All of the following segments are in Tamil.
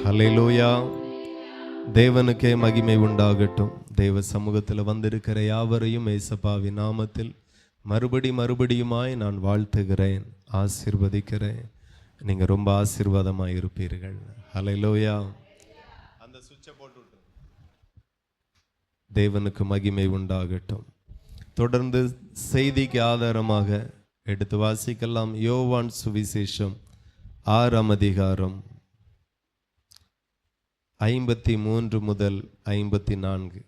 ஹல்லேலூயா. தேவனுக்கே மகிமை உண்டாகட்டும். தேவ சமூகத்தில் வந்திருக்கிற யாவரையும் ஏசப்பாவின் நாமத்தில் மறுபடியுமாய் நான் வாழ்த்துகிறேன், ஆசீர்வதிக்கிறேன். நீங்கள் ரொம்ப ஆசீர்வாதமாக இருப்பீர்கள். ஹல்லேலூயா. அந்த சுவிட்சை போட்டு விட்டு. தேவனுக்கு மகிமை உண்டாகட்டும். தொடர்ந்து செய்திக்கு ஆதாரமாக எடுத்து வாசிக்கலாம். யோவான் சுவிசேஷம் 6ஆம் அதிகாரம் 53 முதல் 54.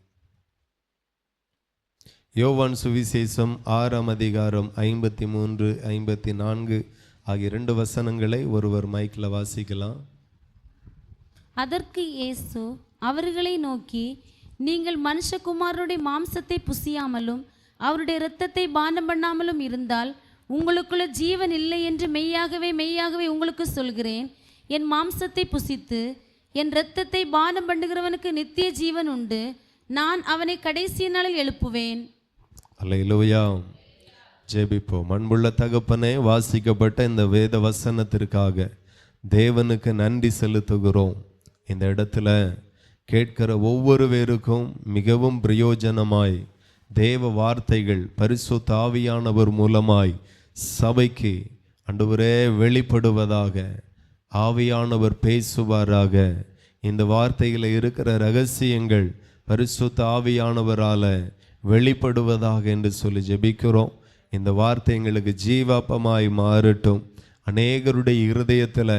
யோவான் சுவிசேஷம் 6ஆம் அதிகாரம் 53, 54 ஆகிய 2 வசனங்களை ஒருவர் மைக்கில் வாசிக்கலாம். அதற்கு இயேசு அவர்களை நோக்கி, நீங்கள் மனுஷகுமாரனுடைய மாம்சத்தை புசியாமலும் அவருடைய இரத்தத்தை பானம் பண்ணாமலும் இருந்தால் உங்களுக்குள்ள ஜீவன் இல்லை என்று மெய்யாகவே உங்களுக்கு சொல்கிறேன். என் மாம்சத்தை புசித்து என் இரத்தத்தை பானம் பண்ணுகிறவனுக்கு நித்திய ஜீவன் உண்டு. நான் அவனை கடைசி நாளில் எழுப்புவேன். அல்லேலூயா. ஜெபிப்போம். அன்புள்ள தகப்பனே, வாசிக்கப்பட்ட இந்த வேத வசனத்திற்காக தேவனுக்கு நன்றி செலுத்துகிறோம். இந்த இடத்துல கேட்கிற ஒவ்வொருவருக்கும் மிகவும் பிரயோஜனமாய் தேவ வார்த்தைகள் பரிசுத்த ஆவியானவர் மூலமாய் சபைக்கு ஆண்டவரே வெளிப்படுவதாக, ஆவியானவர் பேசுவாராக. இந்த வார்த்தையில் இருக்கிற ரகசியங்கள் பரிசுத்த ஆவியானவரால் வெளிப்படுவதாக என்று சொல்லி ஜெபிக்கிறோம். இந்த வார்த்தை எங்களுக்கு ஜீவாப்பமாய் மாறட்டும். அநேகருடைய இருதயத்தில்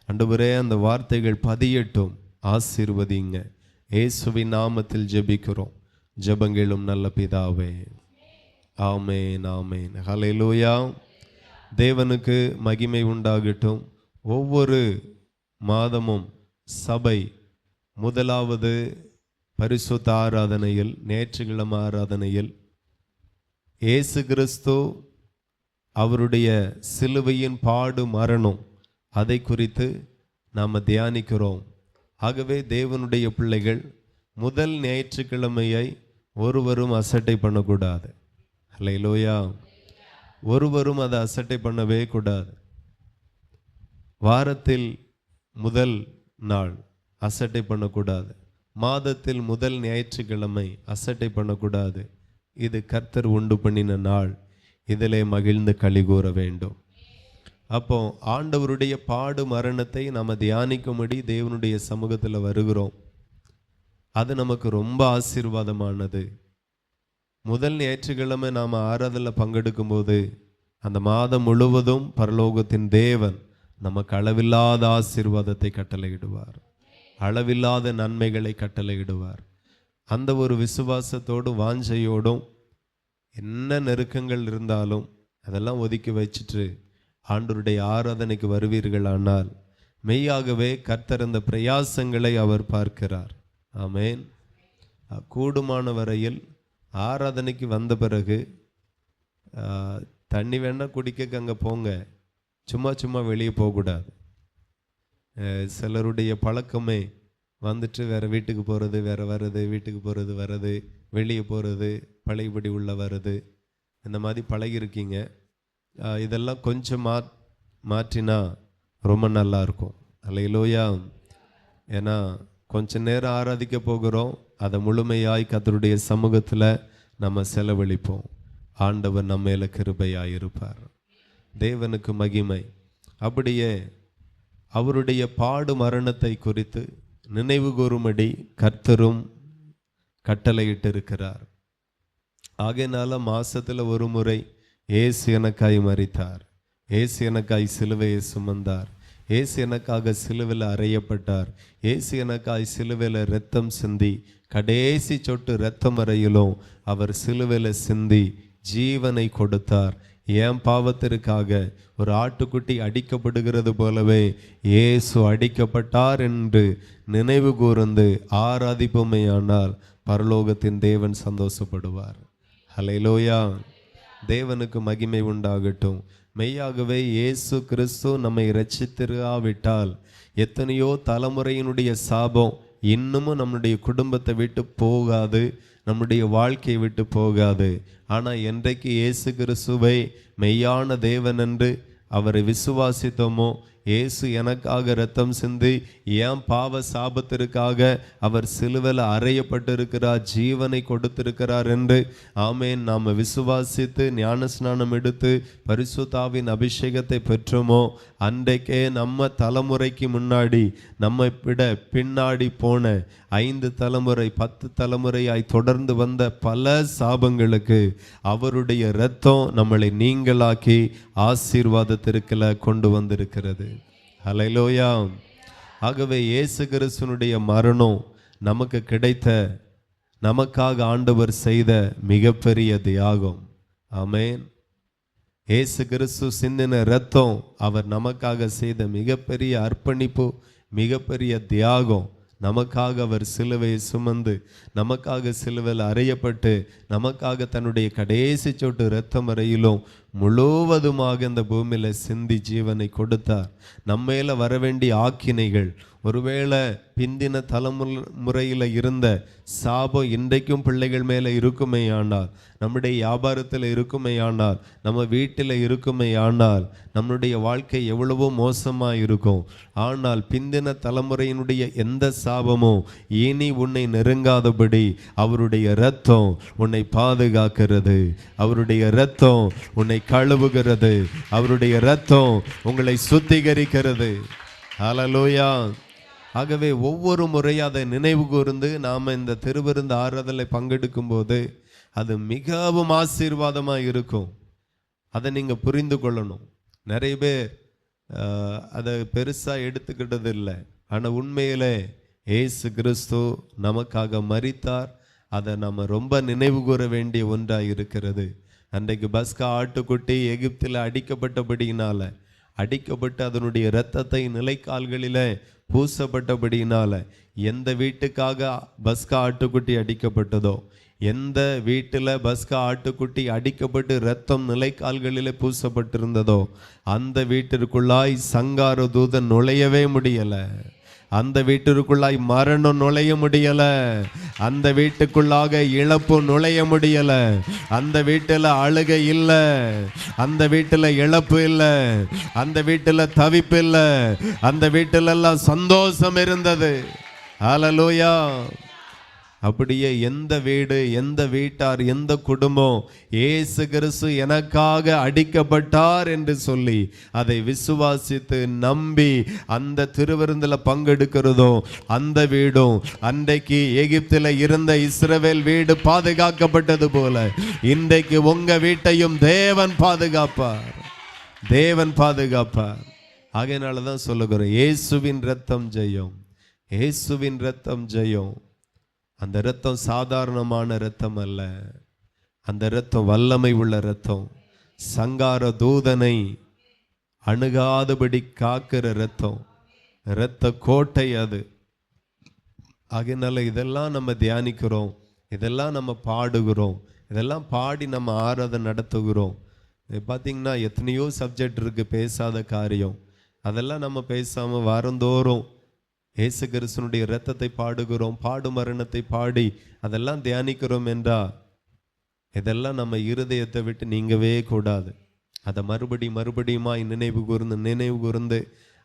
ஆண்டவரே அந்த வார்த்தைகள் பதியட்டும். ஆசீர்வதிங்க. இயேசுவின் நாமத்தில் ஜெபிக்கிறோம். ஜெபங்களும் நல்ல பிதாவே, ஆமேன், ஆமேன். ஹல்லேலூயா. தேவனுக்கு மகிமை உண்டாகட்டும். ஒவ்வொரு மாதமும் சபை முதலாவது பரிசுத்த ஆராதனையில், ஞாயிற்றுக்கிழமை ஆராதனையில் இயேசு கிறிஸ்து அவருடைய சிலுவையின் பாடு மரணம் அதை குறித்து நாம் தியானிக்கிறோம். ஆகவே தேவனுடைய பிள்ளைகள் முதல் ஞாயிற்றுக்கிழமையை ஒருவரும் அசட்டை பண்ணக்கூடாது. ஹல்லேலூயா. ஒருவரும் அதை அசட்டை பண்ணவே கூடாது. வாரத்தில் முதல் நாள் அசட்டை பண்ணக்கூடாது. மாதத்தில் முதல் ஞாயிற்றுக்கிழமை அசட்டை பண்ணக்கூடாது. இது கர்த்தர் உண்டு பண்ணின நாள். இதிலே மகிழ்ந்து களி கூற வேண்டும். அப்போ ஆண்டவருடைய பாடு மரணத்தை நாம் தியானிக்கும்படி தேவனுடைய சமூகத்தில் வருகிறோம். அது நமக்கு ரொம்ப ஆசீர்வாதமானது. முதல் ஞாயிற்றுக்கிழமை நாம் ஆராதனையில் பங்கெடுக்கும் போது அந்த மாதம் முழுவதும் பரலோகத்தின் தேவன் நமக்கு அளவில்லாத ஆசீர்வாதத்தை கட்டளையிடுவார், அளவில்லாத நன்மைகளை கட்டளையிடுவார். அந்த ஒரு விசுவாசத்தோடும் வாஞ்சையோடும் என்ன நெருக்கங்கள் இருந்தாலும் அதெல்லாம் ஒதுக்கி வச்சுட்டு ஆண்டவருடைய ஆராதனைக்கு வருவீர்களானால் மெய்யாகவே கர்த்தர் அந்த பிரயாசங்களை அவர் பார்க்கிறார். ஆமேன். கூடுமான வரையில் ஆராதனைக்கு வந்த பிறகு தண்ணி வேணால் குடிக்க அங்கே போங்க, சும்மா வெளியே போகக்கூடாது. சிலருடைய பழக்கமே வந்துட்டு வேறு வீட்டுக்கு போகிறது, வேறு வர்றது, வீட்டுக்கு போகிறது வர்றது, வெளியே போகிறது, பழையபடி உள்ள வர்றது, இந்த மாதிரி பழகிருக்கீங்க. இதெல்லாம் கொஞ்சம் மாற்றினா ரொம்ப நல்லாயிருக்கும். அல்லேலூயா. ஏன்னா கொஞ்ச நேரம் ஆராதிக்க போகிறோம், அதை முழுமையாய் கர்த்தருடைய சமூகத்தில் நம்ம செலவழிப்போம். ஆண்டவர் நம்ம மேல கிருபையாய் இருப்பார். தேவனுக்கு மகிமை. அப்படியே அவருடைய பாடு மரணத்தை குறித்து நினைவு கூறும்படி கர்த்தரும் கட்டளையிட்டு இருக்கிறார். ஆகையினால மாசத்துல ஒரு முறை ஏசு எனக்காய் மரித்தார், ஏசு எனக்காய் சிலுவையை சுமந்தார், ஏசு எனக்காக சிலுவையில் அறையப்பட்டார், ஏசு எனக்காய் சிலுவையில் இரத்தம் சிந்தி கடைசி சொட்டு இரத்தம் வரையிலும் அவர் சிலுவையில் சிந்தி ஜீவனை கொடுத்தார். என் பாவத்திற்காக ஒரு ஆட்டுக்குட்டி அடிக்கப்படுகிறது போலவே இயேசு அடிக்கப்பட்டார் என்று நினைவு கூர்ந்து ஆராதிப்போமேயானால் பரலோகத்தின் தேவன் சந்தோஷப்படுவார். ஹல்லேலூயா. தேவனுக்கு மகிமை உண்டாகட்டும். மெய்யாகவே இயேசு கிறிஸ்து நம்மை இரட்சித்திராவிட்டால் எத்தனையோ தலைமுறையினுடைய சாபம் இன்னமும் நம்முடைய குடும்பத்தை விட்டு போகாது, நம்முடைய வாழ்க்கையை விட்டு போகாது. ஆனால் என்றைக்கு இயேசு கிறிஸ்துவை மெய்யான தேவன் என்று அவரை விசுவாசித்தோமோ, இயேசு எனக்காக இரத்தம் சிந்தி என் பாவ சாபத்திற்காக அவர் சிலுவையில் அறையப்பட்டிருக்கிறார், ஜீவனை கொடுத்திருக்கிறார் என்று ஆமென் நாம் விசுவாசித்து ஞானஸ்நானம் எடுத்து பரிசுத்தாவின் அபிஷேகத்தை பெற்றோமோ அன்றைக்கே நம்ம தலைமுறைக்கு முன்னாடி நம்மை விட பின்னாடி போன 5 தலைமுறை 10 தலைமுறையாய் தொடர்ந்து வந்த பல சாபங்களுக்கு அவருடைய இரத்தம் நம்மளை நீங்களாக்கி ஆசீர்வாதத்திற்குள்ள கொண்டு வந்திருக்கிறது. ஹல்லேலூயா. ஆகவே இயேசு கிறிஸ்துவினுடைய மரணம் நமக்கு கிடைத்த, நமக்காக ஆண்டவர் செய்த மிகப்பெரிய தியாகம். ஆமென். இயேசு கிறிஸ்து சிந்தின இரத்தம் அவர் நமக்காக செய்த மிகப்பெரிய அர்ப்பணிப்பு, மிகப்பெரிய தியாகம். நமக்காக அவர் சிலுவையை சுமந்து, நமக்காக சிலுவையில் அறையப்பட்டு, நமக்காக தன்னுடைய கடைசி சொட்டு இரத்தம் வரையிலும் முழுவதுமாக இந்த பூமியில் சிந்தி ஜீவனை கொடுத்தார். நம்மேல வரவேண்டிய ஆக்கினைகள், ஒருவேளை பிந்தின தலைமுறையில் இருந்த சாபம் இன்றைக்கும் பிள்ளைகள் மேலே இருக்குமே ஆனால், நம்முடைய வியாபாரத்தில் இருக்குமே ஆனால், நம்ம வீட்டில் இருக்குமே ஆனால், நம்முடைய வாழ்க்கை எவ்வளவோ மோசமாக இருக்கும். ஆனால் பிந்தின தலைமுறையினுடைய எந்த சாபமும் இனி உன்னை நெருங்காதபடி அவருடைய இரத்தம் உன்னை பாதுகாக்கிறது, அவருடைய இரத்தம் உன்னை கழுவுகிறது, அவருடைய இரத்தம் உங்களை சுத்திகரிக்கிறது. ஹல்லேலூயா. ஆகவே ஒவ்வொரு முறையும் அதை நினைவு கூர்ந்து நாம் இந்த திருவிருந்து ஆராதனை பங்கெடுக்கும் போது அது மிகவும் ஆசீர்வாதமாக இருக்கும். அதை நீங்கள் புரிந்து கொள்ளணும். நிறைய பேர் அதை பெருசாக எடுத்துக்கிட்டது இல்லை. ஆனால் உண்மையிலே இயேசு கிறிஸ்து நமக்காக மரித்தார். அதை நம்ம ரொம்ப நினைவு கூற வேண்டிய ஒன்றாக இருக்கிறது. அன்றைக்கு பஸ்கா ஆட்டுக்குட்டி எகிப்தில் அடிக்கப்பட்டபடியினால, அடிக்கப்பட்டு அதனுடைய இரத்தத்தை நிலைக்கால்களில் பூசப்பட்டபடியினால, எந்த வீட்டுக்காக பஸ்கா ஆட்டுக்குட்டி அடிக்கப்பட்டதோ, எந்த வீட்டில் பஸ்கா ஆட்டுக்குட்டி அடிக்கப்பட்டு இரத்தம் நிலைக்கால்களில் பூசப்பட்டிருந்ததோ அந்த வீட்டிற்குள்ளாய் சங்கார தூதன் நுழையவே முடியலை. அந்த வீட்டிற்குள்ளாய் மரணம் நுழைய முடியல, அந்த வீட்டுக்குள்ளாக இழப்பு நுழைய முடியல, அந்த வீட்டில் அழுகை இல்லை, அந்த வீட்டில் இழப்பு இல்லை, அந்த வீட்டில் தவிப்பு இல்லை, அந்த வீட்டில் எல்லாம் சந்தோஷம் இருந்தது. ஹல்லேலூயா. அப்படியே எந்த வீடு, எந்த வீட்டார், எந்த குடும்பம் இயேசு கிறிஸ்து எனக்காக அடிக்கப்பட்டார் என்று சொல்லி அதை விசுவாசித்து நம்பி அந்த திருவிருந்தில் பங்கெடுக்கிறதோ அந்த வீடும் அன்றைக்கு எகிப்தில் இருந்த இஸ்ரவேல் வீடு பாதுகாக்கப்பட்டது போல இன்றைக்கு உங்க வீட்டையும் தேவன் பாதுகாப்பார், தேவன் பாதுகாப்பார். ஆகையினால தான் சொல்லுகிறோம், இயேசுவின் இரத்தம் ஜெயம், இயேசுவின் இரத்தம் ஜெயம். அந்த இரத்தம் சாதாரணமான இரத்தம் அல்ல, அந்த இரத்தம் வல்லமை உள்ள இரத்தம், சங்கார தூதனை அணுகாதபடி காக்கிற இரத்தம், இரத்த கோட்டை அது. ஆகையினால இதெல்லாம் நம்ம தியானிக்கிறோம், இதெல்லாம் நம்ம பாடுகிறோம், இதெல்லாம் பாடி நம்ம ஆராதனை நடத்துகிறோம். பார்த்தீங்கன்னா எத்தனையோ சப்ஜெக்ட் இருக்கு, பேசாத காரியம், அதெல்லாம் நம்ம பேசாமல் வாரந்தோறும் இயேசு கிறிஸ்துவினுடைய இரத்தத்தை பாடுகிறோம், பாடு மரணத்தை பாடி அதெல்லாம் தியானிக்கிறோம் என்றா இதெல்லாம் நம்ம இருதயத்தை விட்டு நீங்கவே கூடாது. அதை மறுபடியுமாய் நினைவு கூர்ந்து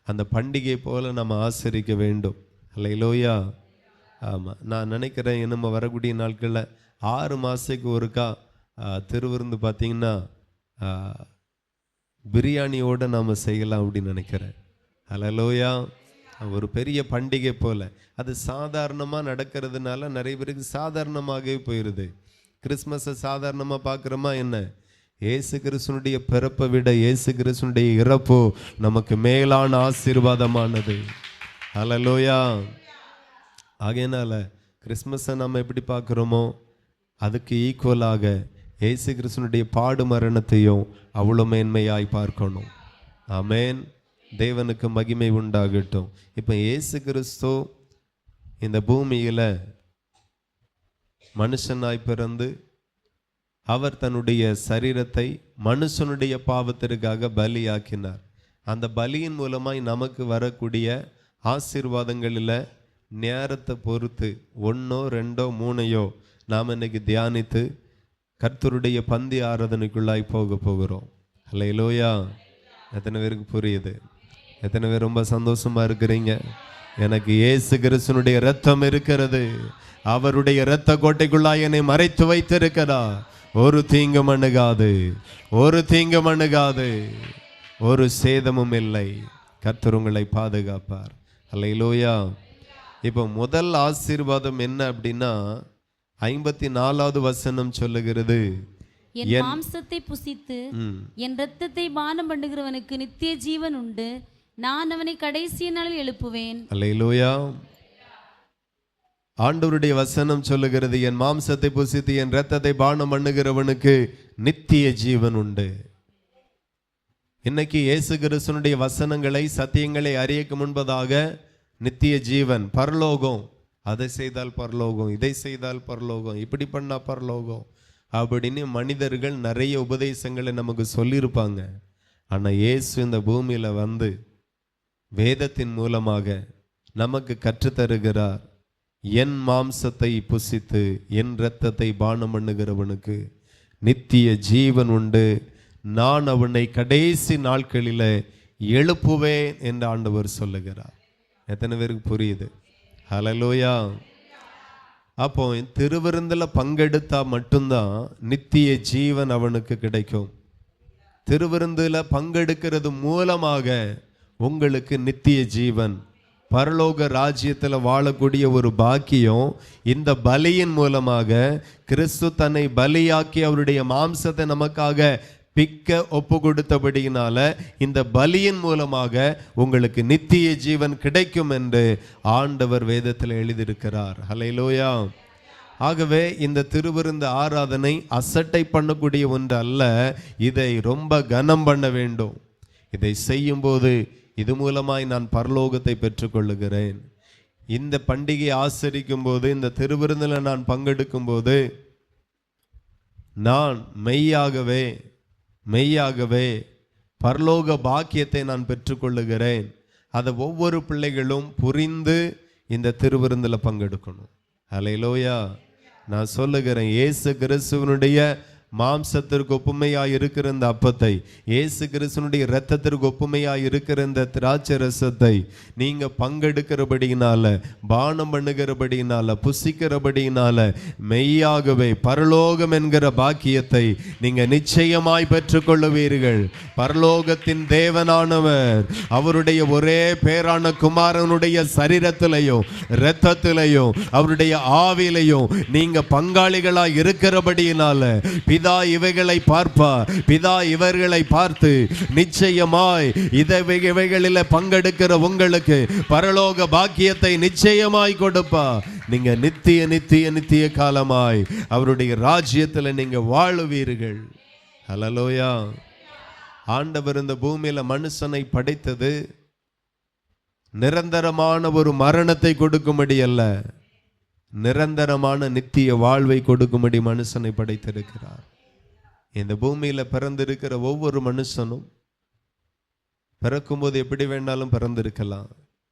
அந்த பண்டிகை போல நம்ம ஆசரிக்க வேண்டும். அல்லேலூயா. ஆமாம், நான் நினைக்கிறேன் நம்ம வரக்கூடிய நாட்களில் 6 மாதத்துக்கு ஒருக்கா திருவிருந்து பார்த்தீங்கன்னா பிரியாணியோடு நாம் செய்யலாம் அப்படின்னு நினைக்கிறேன். அல்லேலூயா. ஒரு பெரிய பண்டிகை போல அது சாதாரணமாக நடக்கிறதுனால நிறைய பேருக்கு சாதாரணமாகவே போயிடுது. கிறிஸ்மஸை சாதாரணமாக பார்க்குறோமா என்ன? இயேசு கிறிஸ்துனுடைய பிறப்பை விட இயேசு கிறிஸ்துனுடைய இறப்பு நமக்கு மேலான ஆசீர்வாதமானது. ஹல்லேலூயா. ஆகையினால கிறிஸ்மஸை நம்ம எப்படி பார்க்குறோமோ அதுக்கு ஈக்குவலாக இயேசு கிறிஸ்துனுடைய பாடு மரணத்தையும் அவ்வளோ மேன்மையாய் பார்க்கணும். ஆமென். தேவனுக்கு மகிமை உண்டாகட்டும். இப்போ இயேசு கிறிஸ்து இந்த பூமியில் மனுஷனாய் பிறந்து அவர் தன்னுடைய சரீரத்தை மனுஷனுடைய பாவத்திற்காக பலியாக்கினார். அந்த பலியின் மூலமாய் நமக்கு வரக்கூடிய ஆசீர்வாதங்களில் நேரத்தை பொறுத்து 1, 2, 3 நாம் இன்னைக்கு தியானித்து கர்த்தருடைய பந்தி ஆராதனைக்குள்ளாய் போக போகிறோம். அல்லேலூயா. எத்தனை பேருக்கு புரியுது? எத்தனை பேர் ரொம்ப சந்தோஷமா இருக்கிறீங்க? எனக்கு இயேசு கிறிஸ்துனுடைய இரத்தம் இருக்கிறது. அவருடைய இரத்த கோட்டைக்குள்ளாய் என்னை மறைத்து வைத்திருக்கிறார். ஒரு தீங்கும் அணுகாது, ஒரு தீங்கும் அணுகாது, ஒரு சேதமும் இல்லை. கர்த்தர் உங்களை பாதுகாப்பார். அல்லேலூயா. இப்போ முதல் ஆசீர்வாதம் என்ன அப்படின்னா 54வது வசனம் சொல்லுகிறது, என் மாம்சத்தை புசித்து என் இரத்தத்தை பானம் பண்ணுகிறவனுக்கு நித்திய ஜீவன் உண்டு, நான் அவனை கடைசி நாளில் எழுப்புவேன். அல்லேலூயா. ஆண்டவருடைய வசனம் சொல்லுகிறது, என் மாம்சத்தை புசித்து என் இரத்தத்தை பானம் பண்ணுகிறவனுக்கு நித்திய ஜீவன் உண்டு. இன்னைக்கு இயேசு கிறிஸ்துனுடைய வசனங்களை சத்தியங்களை அறியக்கு முன்பதாக நித்திய ஜீவன், பரலோகம், அதை செய்தால் பரலோகம், இதை செய்தால் பரலோகம், இப்படி பண்ணா பரலோகம் அப்படின்னு மனிதர்கள் நிறைய உபதேசங்களை நமக்கு சொல்லியிருப்பாங்க. ஆனால் இயேசு இந்த பூமியில் வந்து வேதத்தின் மூலமாக நமக்கு கற்றுத்தருகிறார். என் மாம்சத்தை புசித்து என் இரத்தத்தை பானம் பண்ணுகிறவனுக்கு நித்திய ஜீவன் உண்டு, நான் அவனை கடைசி நாட்களில் எழுப்புவேன் என்று ஆண்டவர் சொல்லுகிறார். எத்தனை பேருக்கு புரியுது? ஹல்லேலூயா. அப்போ திருவிருந்தில் பங்கெடுத்தா மட்டும்தான் நித்திய ஜீவன் அவனுக்கு கிடைக்கும். திருவிருந்தில் பங்கெடுக்கிறது மூலமாக உங்களுக்கு நித்திய ஜீவன், பரலோக ராஜ்யத்தில் வாழக்கூடிய ஒரு பாக்கியம் இந்த பலியின் மூலமாக கிறிஸ்து தன்னை பலியாக்கி அவருடைய மாம்சத்தை நமக்காக பிக்க ஒப்பு கொடுத்தபடியினால இந்த பலியின் மூலமாக உங்களுக்கு நித்திய ஜீவன் கிடைக்கும் என்று ஆண்டவர் வேதத்தில் எழுதியிருக்கிறார். ஹல்லேலூயா. ஆகவே இந்த திருவிருந்து ஆராதனை அசட்டை பண்ணக்கூடிய ஒன்று அல்ல. இதை ரொம்ப கனம் பண்ண வேண்டும். இதை செய்யும்போது இது மூலமாய் நான் பரலோகத்தை பெற்றுக்கொள்ளுகிறேன். இந்த பண்டிகை ஆசரிக்கும் போது, இந்த திருவிருந்தில் நான் பங்கெடுக்கும் போது நான் மெய்யாகவே பரலோக பாக்கியத்தை நான் பெற்றுக்கொள்ளுகிறேன். அதை ஒவ்வொரு பிள்ளைகளும் புரிந்து இந்த திருவிருந்தில் பங்கெடுக்கணும். அல்லேலூயா. நான் சொல்லுகிறேன், இயேசு கிறிஸ்துவனுடைய மாம்சத்திற்கு ஒப்புமையாய் இருக்கிற இந்த அப்பத்தை, இயேசு கிறிஸ்துனுடைய இரத்தத்திற்கு ஒப்புமையாய் இருக்கிற இந்த திராட்சை ரசத்தை நீங்க பங்கெடுக்கிறபடியினால, பானம் பண்ணுகிறபடியினால, புசிக்கிறபடியினால மெய்யாகவே பரலோகம் என்கிற பாக்கியத்தை நீங்க நிச்சயமாய் பெற்றுக்கொள்ளுவீர்கள். பரலோகத்தின் தேவனானவர் அவருடைய ஒரே பேரான குமாரனுடைய சரீரத்திலையும் இரத்தத்திலையும் அவருடைய ஆவிலையும் நீங்க பங்காளிகளாய் இருக்கிறபடியினால பிதா இவைகளை பார்ப்பார். பிதா இவர்களை பார்த்து நிச்சயமாய் இவைகளில் பங்கெடுக்கிற உங்களுக்கு பரலோக பாக்கியத்தை நிச்சயமாய் கொடுப்பார். நீங்க நித்திய நித்திய நித்திய காலமாய் அவருடைய ராஜ்யத்தில் நீங்க வாழுவீர்கள். ஹல்லேலூயா. ஆண்டவர் இந்த பூமியில மனுஷனை படைத்தது நிரந்தரமான ஒரு மரணத்தை கொடுக்கும்படி அல்ல, நிரந்தரமான நித்திய வாழ்வை கொடுக்கும்படி மனுஷனை படைத்திருக்கிறார். இந்த பூமியில பிறந்திருக்கிற ஒவ்வொரு மனுஷனும் பிறக்கும்போது எப்படி வேணாலும் பிறந்திருக்கலாம்.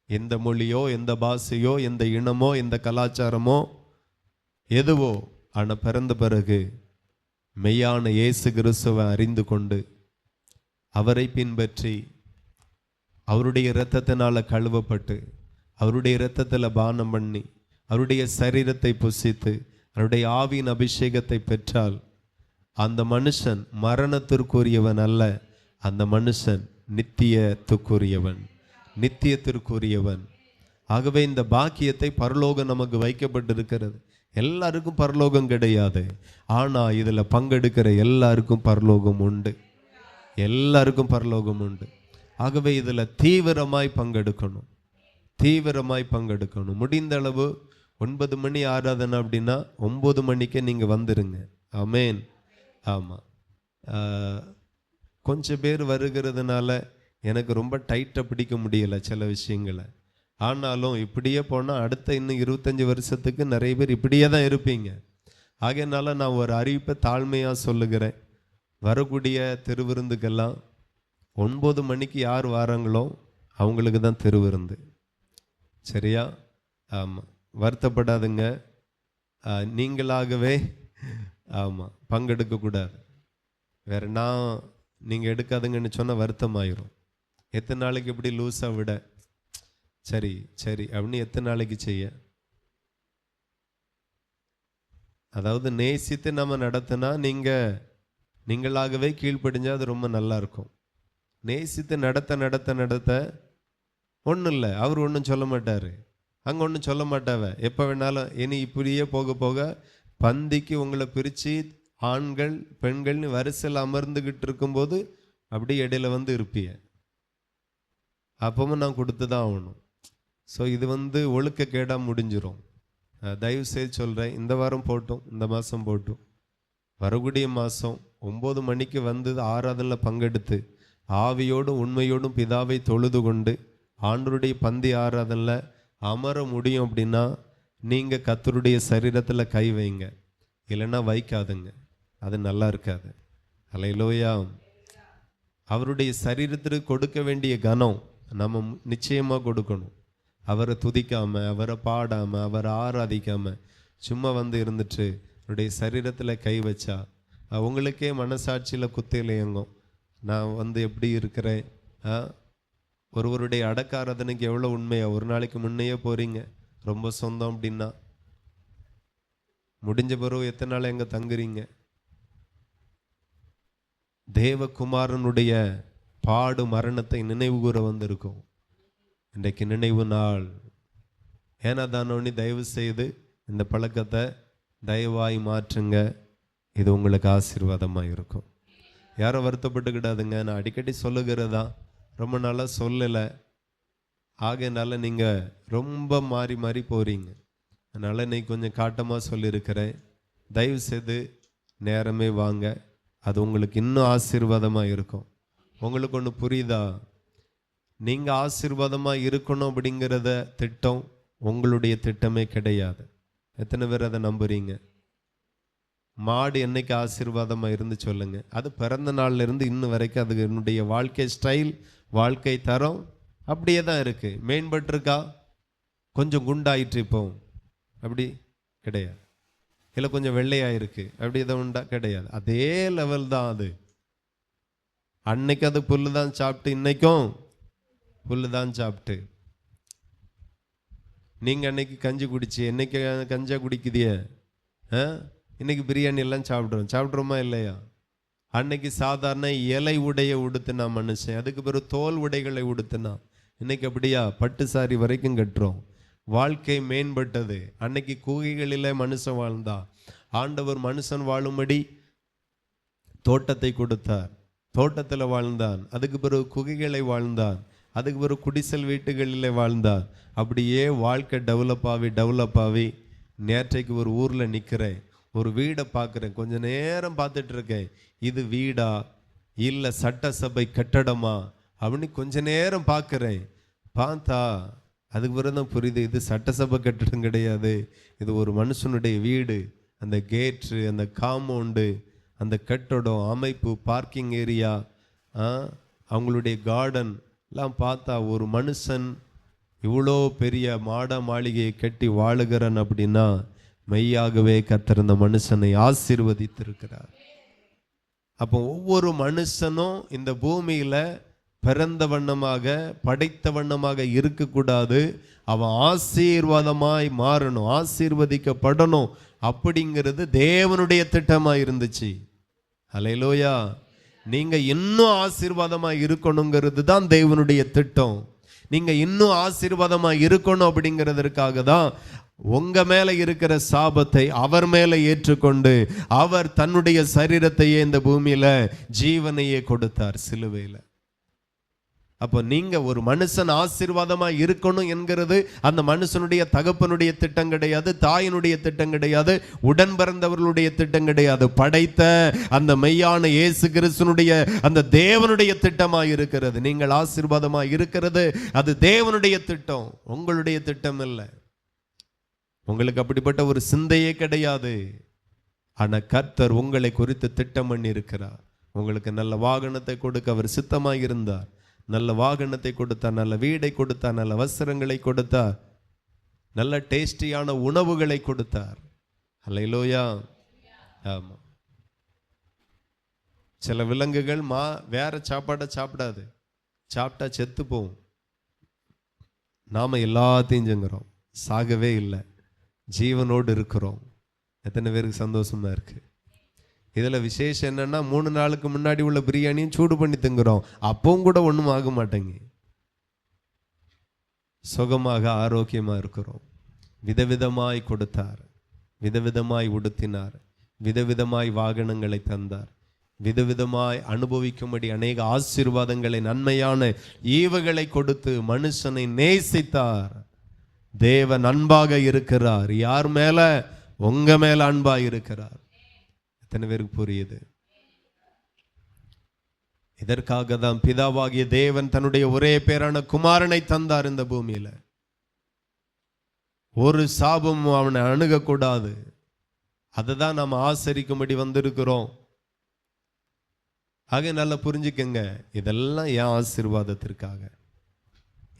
எந்த மொழியோ, எந்த பாஷையோ, எந்த இனமோ, எந்த கலாச்சாரமோ, எதுவோ, ஆனால் பிறந்த பிறகு மெய்யான இயேசு கிறிஸ்துவை அறிந்து கொண்டு அவரை பின்பற்றி அவருடைய இரத்தத்தினால கழுவப்பட்டு அவருடைய இரத்தத்தில் பானம் பண்ணி அவருடைய சரீரத்தை புசித்து அவருடைய ஆவியின் அபிஷேகத்தை பெற்றால் அந்த மனுஷன் மரணத்திற்குரியவன் அல்ல, அந்த மனுஷன் நித்தியத்துக்குரியவன், நித்தியத்திற்குரியவன். ஆகவே இந்த பாக்கியத்தை பரலோகம் நமக்கு வைக்கப்பட்டிருக்கிறது. எல்லாருக்கும் பரலோகம் கிடையாது, ஆனால் இதில் பங்கெடுக்கிற எல்லாருக்கும் பரலோகம் உண்டு. எல்லாருக்கும் பரலோகம் உண்டு. ஆகவே இதில் தீவிரமாய் பங்கெடுக்கணும், தீவிரமாய் பங்கெடுக்கணும். முடிந்த அளவு 9 மணி ஆராதனை அப்படின்னா 9 மணிக்கே நீங்கள் வந்துடுங்க. ஆமேன். ஆமாம். கொஞ்சம் பேர் வருகிறதுனால எனக்கு ரொம்ப டைட்டாக பிடிக்க முடியலை சில விஷயங்களை. ஆனாலும் இப்படியே போனால் அடுத்த இன்னும் 25 வருஷத்துக்கு நிறைய பேர் இப்படியே தான் இருப்பீங்க. ஆகையினால நான் ஒரு அறிவிப்பை தாழ்மையாக சொல்லுகிறேன். வரக்கூடிய திருவிருந்துக்கெல்லாம் 9 மணிக்கு யார் வாராங்களோ அவங்களுக்கு தான் திருவிருந்து. சரியா? ஆமாம், வருத்தப்படாதுங்க. நீங்களாகவே ஆமாம் பங்கெடுக்கக்கூடாது. வேற நான் நீங்கள் எடுக்காதுங்கன்னு சொன்னால் வருத்தமாயிரும். எத்தனை நாளைக்கு இப்படி லூஸாக விட, சரி சரி அப்படின்னு எத்தனை நாளைக்கு செய்ய? அதாவது நேசித்து நம்ம நடத்தினா நீங்களாகவே கீழ்ப்படிஞ்சால் அது ரொம்ப நல்லா இருக்கும். நேசித்து நடத்த நடத்த நடத்த ஒன்றும் இல்லை, அவர் ஒன்றும் சொல்ல மாட்டார், அங்கே ஒன்றும் சொல்ல மாட்டாவ. எப்போ வேணாலும் இனி இப்படியே போக போக பந்திக்கு உங்களை பிரித்து ஆண்கள் பெண்கள்னு வரிசையில் அமர்ந்துக்கிட்டு இருக்கும்போது அப்படியே இடையில வந்து இருப்பிய. அப்பவும் நான் கொடுத்து தான் ஆகணும். ஸோ இது ஒழுக்கக்கேடாக முடிஞ்சிடும். தயவு செய்து சொல்கிறேன், இந்த வாரம் போட்டும், இந்த மாதம் போட்டும், வரக்கூடிய மாதம் 9 மணிக்கு வந்து ஆராதனையில் பங்கெடுத்து ஆவியோடும் உண்மையோடும் பிதாவை தொழுது கொண்டு ஆண்டவருடைய பந்தி ஆராதனையில் அமர முடியும் அப்படின்னா நீங்கள் கர்த்தருடைய சரீரத்தில் கை வைங்க, இல்லைன்னா வைக்காதுங்க, அது நல்லா இருக்காது. அல்லேலூயா. அவருடைய சரீரத்திற்கு கொடுக்க வேண்டிய கனம் நம்ம நிச்சயமாக கொடுக்கணும். அவரை துதிக்காமல், அவரை பாடாமல், அவரை ஆராதிக்காமல் சும்மா இருந்துட்டு அவருடைய சரீரத்தில் கை வச்சா உங்களுக்கே மனசாட்சியில் குத்தையில் இயங்கும். நான் எப்படி இருக்கிறேன், ஒருவருடைய அடக்க ஆராதனைக்கு எவ்வளோ உண்மையா, ஒரு நாளைக்கு முன்னையே போகிறீங்க ரொம்ப சொந்தம் அப்படின்னா, முடிஞ்ச பிறகு எத்தனை நாள் எங்கே தங்குறீங்க? தேவகுமாரனுடைய பாடு மரணத்தை நினைவு கூற வந்திருக்கும். இன்றைக்கு நினைவு நாள். ஏன்னா தானோன்னு தயவு செய்து இந்த பழக்கத்தை தயவாய் மாற்றுங்க. இது உங்களுக்கு ஆசீர்வாதமாக இருக்கும். யாரும் வருத்தப்பட்டுக்கிடாதுங்க. நான் அடிக்கடி சொல்லுகிறதா, ரொம்ப நாளாக சொல்லலை, ஆகையினால நீங்கள் ரொம்ப மாறி மாறி போகிறீங்க. அதனால் இன்னைக்கு கொஞ்சம் காட்டமாக சொல்லியிருக்கிறேன். தயவு செய்து நேரமே வாங்க, அது உங்களுக்கு இன்னும் ஆசீர்வாதமாக இருக்கும். உங்களுக்கு ஒன்று புரியுதா? நீங்கள் ஆசீர்வாதமாக இருக்கணும் அப்படிங்கிறத திட்டம் உங்களுடைய திட்டமே கிடையாது. எத்தனை பேர் அதை நம்புறீங்க? மாடு என்னைக்கு ஆசீர்வாதமாக இருந்து சொல்லுங்க. அது பிறந்த நாள்ல இருந்து இன்னும் வரைக்கும் அது என்னுடைய வாழ்க்கை ஸ்டைல், வாழ்க்கை தரம் அப்படியே தான் இருக்குது. மேம்பட்டிருக்கா? கொஞ்சம் குண்டாயிற்று இப்போ, அப்படி கிடையாது. இல்லை கொஞ்சம் வெள்ளையாயிருக்கு, அப்படி எதுவும் உண்டா? கிடையாது. அதே லெவல் தான் அது. அன்னைக்கு அது புல்லு தான் சாப்பிட்டு, இன்னைக்கும் புல்லு தான் சாப்பிட்டு. நீங்கள் அன்னைக்கு கஞ்சி குடிச்சு என்னைக்கு கஞ்சா குடிக்குதிய, இன்னைக்கு பிரியாணி எல்லாம் சாப்பிட்றோமா இல்லையா? அன்னைக்கு சாதாரண இலை உடைய உடுத்தினா மனுஷன், அதுக்கு பிறகு தோல் உடைகளை உடுத்தினா. இன்னைக்கு அப்படியா? பட்டு சாரி வரைக்கும் கட்டுறோம். வாழ்க்கை மேம்பட்டது. அன்னைக்கு குகைகளில் மனுஷன் வாழ்ந்தா. ஆண்டவர் மனுஷன் வாழும்படி தோட்டத்தை கொடுத்தார், தோட்டத்தில் வாழ்ந்தான். அதுக்கு பிறகு குகைகளை வாழ்ந்தான், அதுக்கு பிறகு குடிசல் வீட்டுகளில் வாழ்ந்தான். அப்படியே வாழ்க்கை டெவலப் ஆகி நேற்றைக்கு ஒரு ஊரில் நிற்கிறேன், ஒரு வீடை பார்க்குறேன். கொஞ்ச நேரம் பார்த்துட்டு இருக்கேன், இது வீடா இல்லை சட்டசபை கட்டடமா அப்படின்னு கொஞ்ச நேரம் பார்க்குறேன். பார்த்தா அதுக்கு பிறகு தான் புரியுது, இது சட்டசபை கட்டடம் கிடையாது, இது ஒரு மனுஷனுடைய வீடு. அந்த கேட்டு, அந்த காம்பவுண்டு, அந்த கட்டடம் அமைப்பு, பார்க்கிங் ஏரியா, அவங்களுடைய கார்டன் எல்லாம் பார்த்தா ஒரு மனுஷன் இவ்வளோ பெரிய மாட மாளிகையை கட்டி வாழுகிறான் அப்படின்னா மெய்யாகவே கர்த்தர் இந்த மனுஷனை ஆசீர்வதித்திருக்கிறார். அப்போ ஒவ்வொரு மனுஷனும் இந்த பூமியில பிறந்த வண்ணமாக, படைத்த வண்ணமாக இருக்கக்கூடாது. அவன் ஆசீர்வாதமாய் மாறணும், ஆசீர்வதிக்கப்படணும் அப்படிங்கிறது தேவனுடைய திட்டமாக இருந்துச்சு. அல்லேலூயா. நீங்க இன்னும் ஆசீர்வாதமாக இருக்கணுங்கிறது தான் தேவனுடைய திட்டம். நீங்க இன்னும் ஆசீர்வாதமாக இருக்கணும் அப்படிங்கிறதுக்காக தான் உங்க மேல இருக்கிற சாபத்தை அவர் மேல ஏற்றுக்கொண்டு அவர் தன்னுடைய சரீரத்தையே இந்த பூமியில ஜீவனையே கொடுத்தார் சிலுவையில. அப்போ நீங்க ஒரு மனுஷன் ஆசீர்வாதமா இருக்கணும் என்கிறது அந்த மனுஷனுடைய தகப்பனுடைய திட்டம் கிடையாது, தாயினுடைய திட்டம் கிடையாது, உடன் பிறந்தவர்களுடைய திட்டம் கிடையாது. படைத்த அந்த மெய்யான இயேசு கிறிஸ்துனுடைய அந்த தேவனுடைய திட்டமா இருக்கிறது. நீங்கள் ஆசீர்வாதமா இருக்கிறது அது தேவனுடைய திட்டம், உங்களுடைய திட்டம் இல்லை. உங்களுக்கு அப்படிப்பட்ட ஒரு சிந்தையே கிடையாது. ஆனா கர்த்தர் உங்களை குறித்து திட்டம் பண்ணி இருக்கிறார். உங்களுக்கு நல்ல வாகனத்தை கொடுக்க அவர் சித்தமாக இருந்தார். நல்ல வாகனத்தை கொடுத்தார், நல்ல வீடை கொடுத்தார், நல்ல வஸ்திரங்களை கொடுத்தார், நல்ல டேஸ்டியான உணவுகளை கொடுத்தார். அல்லேலூயா. ஆமா, சில விலங்குகள் வேற சாப்பாடை சாப்பிடாது, சாப்பிட்டா செத்து போவோம். நாம் எல்லாத்தையும் செஞ்சுக்கிறோம், சாகவே இல்லை, ஜீவனோடு இருக்கிறோம். எத்தனை பேருக்கு சந்தோஷமா இருக்கு? இதில் விசேஷம் என்னன்னா 3 நாளுக்கு முன்னாடி உள்ள பிரியாணியும் சூடு பண்ணி திங்குறோம், அப்பவும் கூட ஒன்றும் ஆக மாட்டேங்க. சுகமாக ஆரோக்கியமாக இருக்கிறோம். விதவிதமாய் கொடுத்தார், விதவிதமாய் உடுத்தினார், விதவிதமாய் வாகனங்களை தந்தார், விதவிதமாய் அனுபவிக்கும்படி அநேக ஆசீர்வாதங்களை, நன்மையான ஈவுகளை கொடுத்து மனுஷனை நேசித்தார். தேவன் அன்பாக இருக்கிறார். யார் மேல? உங்க மேல அன்பாக இருக்கிறார். எத்தனை பேருக்கு புரியுது? இதற்காக தான் பிதாவாகிய தேவன் தன்னுடைய ஒரே பேரான குமாரனை தந்தார் இந்த பூமியில. ஒரு சாபமும் அவனை அணுகக்கூடாது. அதை தான் நாம் ஆசரிக்கும்படி வந்திருக்கிறோம். ஆக நல்லா புரிஞ்சுக்கங்க, இதெல்லாம் என் ஆசீர்வாதத்திற்காக,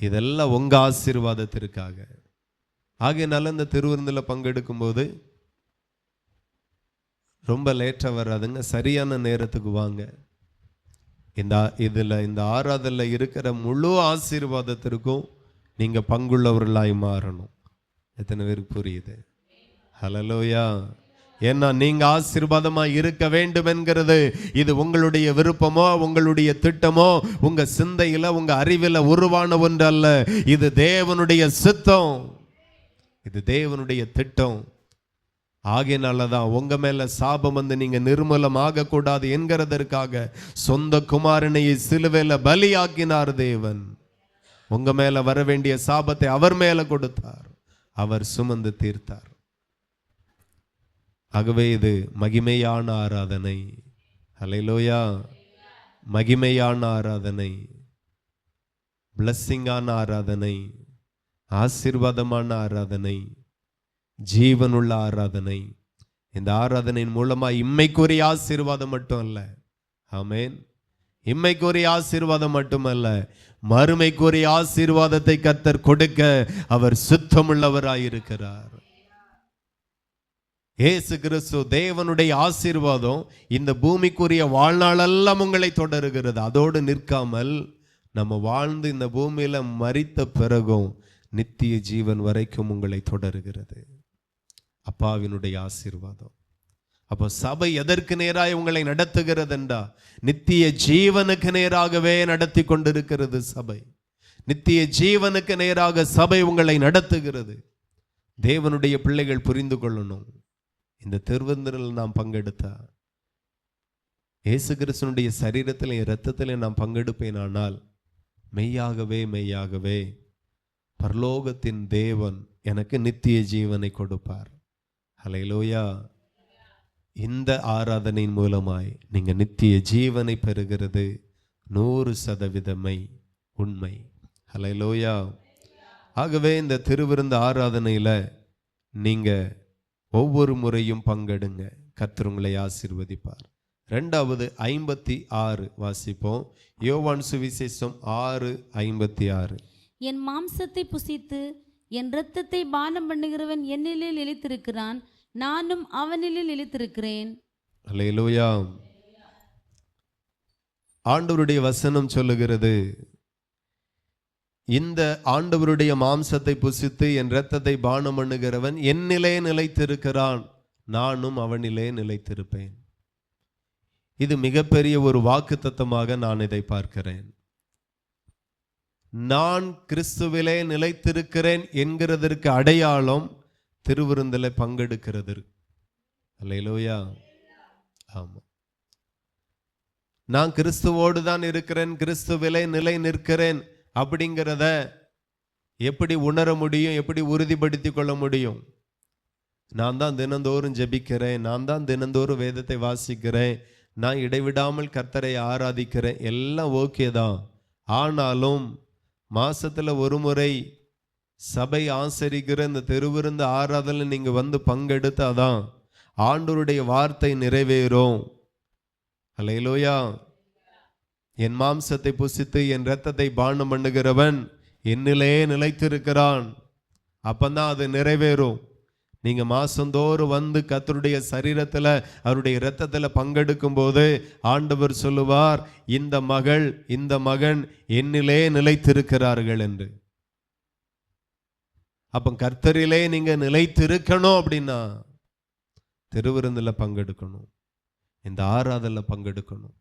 இதெல்லாம் உங்க ஆசீர்வாதத்திற்காக. ஆகையினால இந்த திருவிருந்தில் பங்கெடுக்கும் போது ரொம்ப லேட்டாக வராதுங்க, சரியான நேரத்துக்கு வாங்க. இந்த ஆராதனையில் இருக்கிற முழு ஆசீர்வாதத்திற்கும் நீங்க பங்குள்ளவர்களாய் மாறணும். எத்தனை பேருக்கு புரியுது? ஹல்லேலூயா. ஏன்னா நீங்க ஆசீர்வாதமா இருக்க வேண்டும் என்கிறது இது உங்களுடைய விருப்பமோ உங்களுடைய திட்டமோ உங்க சிந்தையில உங்க அறிவில உருவான ஒன்று அல்ல. இது தேவனுடைய சித்தம், இது தேவனுடைய திட்டம். ஆகையினாலதான் உங்க மேல சாபம் வந்து நீங்க நிர்மூலமாக கூடாது என்கிறதற்காக சொந்த குமாரனையை சிலுவையில பலியாக்கினார் தேவன். உங்க மேல வர வேண்டிய சாபத்தை அவர் மேல கொடுத்தார், அவர் சுமந்து தீர்த்தார். ஆகவே இது மகிமையான ஆராதனை. ஹல்லேலூயா. மகிமையான ஆராதனை, பிளஸ்ஸிங்கான ஆராதனை, ஆசீர்வாதமான ஆராதனை, ஜீவனுள்ள ஆராதனை. இந்த ஆராதனையின் மூலமா இம்மைக்குரிய ஆசீர்வாதம் மட்டும் அல்ல, ஆமென், இம்மைக்குரிய ஆசீர்வாதம் மட்டுமல்ல, மறுமைக்குரிய ஆசீர்வாதத்தை கர்த்தர் கொடுக்க அவர் சுத்தமுள்ளவராயிருக்கிறார். இயேசு கிறிஸ்து தேவனுடைய ஆசீர்வாதம் இந்த பூமிக்குரிய வாழ்நாளெல்லாம் உங்களை தொடருகிறது. அதோடு நிற்காமல் நம்ம வாழ்ந்து இந்த பூமியில மரித்த பிறகும் நித்திய ஜீவன் வரைக்கும் உங்களை தொடருகிறது. அப்பாவினுடைய ஆசீர்வாதம். அப்போ சபை எதற்கு நேராக உங்களை நடத்துகிறது என்றா, நித்திய ஜீவனுக்கு நேராகவே நடத்தி கொண்டிருக்கிறது சபை. நித்திய ஜீவனுக்கு நேராக சபை உங்களை நடத்துகிறது. தேவனுடைய பிள்ளைகள் புரிந்து கொள்ளணும், இந்த திருவிருந்தில் நாம் பங்கெடுத்தா இயேசு கிறிஸ்துனுடைய சரீரத்திலே இரத்தத்திலே நாம் பங்கெடுப்பேனானால் மெய்யாகவே மெய்யாகவே பரலோகத்தின் தேவன் எனக்கு நித்திய ஜீவனை கொடுப்பார். ஹல்லேலூயா. இந்த ஆராதனையின் மூலமாய் நீங்க நித்திய ஜீவனை பெறுகிறது 100% உண்மை. ஹல்லேலூயா. ஆகவே இந்த திருவிருந்து ஆராதனையில நீங்க ஒவ்வொரு முறையும் பங்கெடுங்க, கர்த்தர் உங்களை ஆசீர்வதிப்பார். 2வது 56 வாசிப்போம். யோவான் சுவிசேஷம் 6:56. என் மாம்சத்தை புசித்து என் இரத்தத்தை பானம் பண்ணுகிறவன் என்னிலே நிலைத்திருக்கிறான், நானும் அவனிலே நிலைத்திருக்கிறேன். அல்லேலூயா. ஆண்டவருடைய வசனம் சொல்லுகிறது, இந்த ஆண்டவருடைய மாம்சத்தை புசித்து என் இரத்தத்தை பானம் பண்ணுகிறவன் என்னிலே நிலைத்திருக்கிறான், நானும் அவனிலே நிலைத்திருப்பேன். இது மிகப்பெரிய ஒரு வாக்குத்தத்தமாக நான் இதை பார்க்கிறேன். நான் கிறிஸ்துவிலே நிலைத்திருக்கிறேன் என்கிறதற்கு அடையாளம் திருவிருந்திலே பங்கெடுக்கிறது. அல்லேலூயா. ஆமா, நான் கிறிஸ்துவோடு தான் இருக்கிறேன், கிறிஸ்துவிலே நிலை நிற்கிறேன் அப்படிங்கிறத எப்படி உணர முடியும், எப்படி உறுதிப்படுத்தி கொள்ள முடியும்? நான் தான் தினந்தோறும் ஜெபிக்கிறேன், நான் தான் தினந்தோறும் வேதத்தை வாசிக்கிறேன், நான் இடைவிடாமல் கர்த்தரை ஆராதிக்கிறேன், எல்லாம் ஓகே தான். ஆனாலும் மாசத்துல ஒரு முறை சபை ஆசரிக்கிற இந்த திருவிருந்து ஆராதனை நீங்க வந்து பங்கெடுத்தாதான் ஆண்டவருடைய வார்த்தை நிறைவேறும். அல்லேலூயா. என் மாம்சத்தை புசித்து என் இரத்தத்தை பானம் பண்ணுகிறவன் என்னிலே நிலைத்திருக்கிறான், அப்பந்தான் அது நிறைவேறும். நீங்க மாசந்தோறும் வந்து கர்த்தருடைய சரீரத்துல அவருடைய இரத்தத்துல பங்கெடுக்கும் போது ஆண்டவர் சொல்லுவார், இந்த மகள் இந்த மகன் என்னிலே நிலைத்திருக்கிறார்கள் என்று. அப்ப கர்த்தரிலே நீங்க நிலைத்திருக்கணும் அப்படின்னா திருவிருந்துல பங்கெடுக்கணும், இந்த ஆராதனையில பங்கெடுக்கணும்.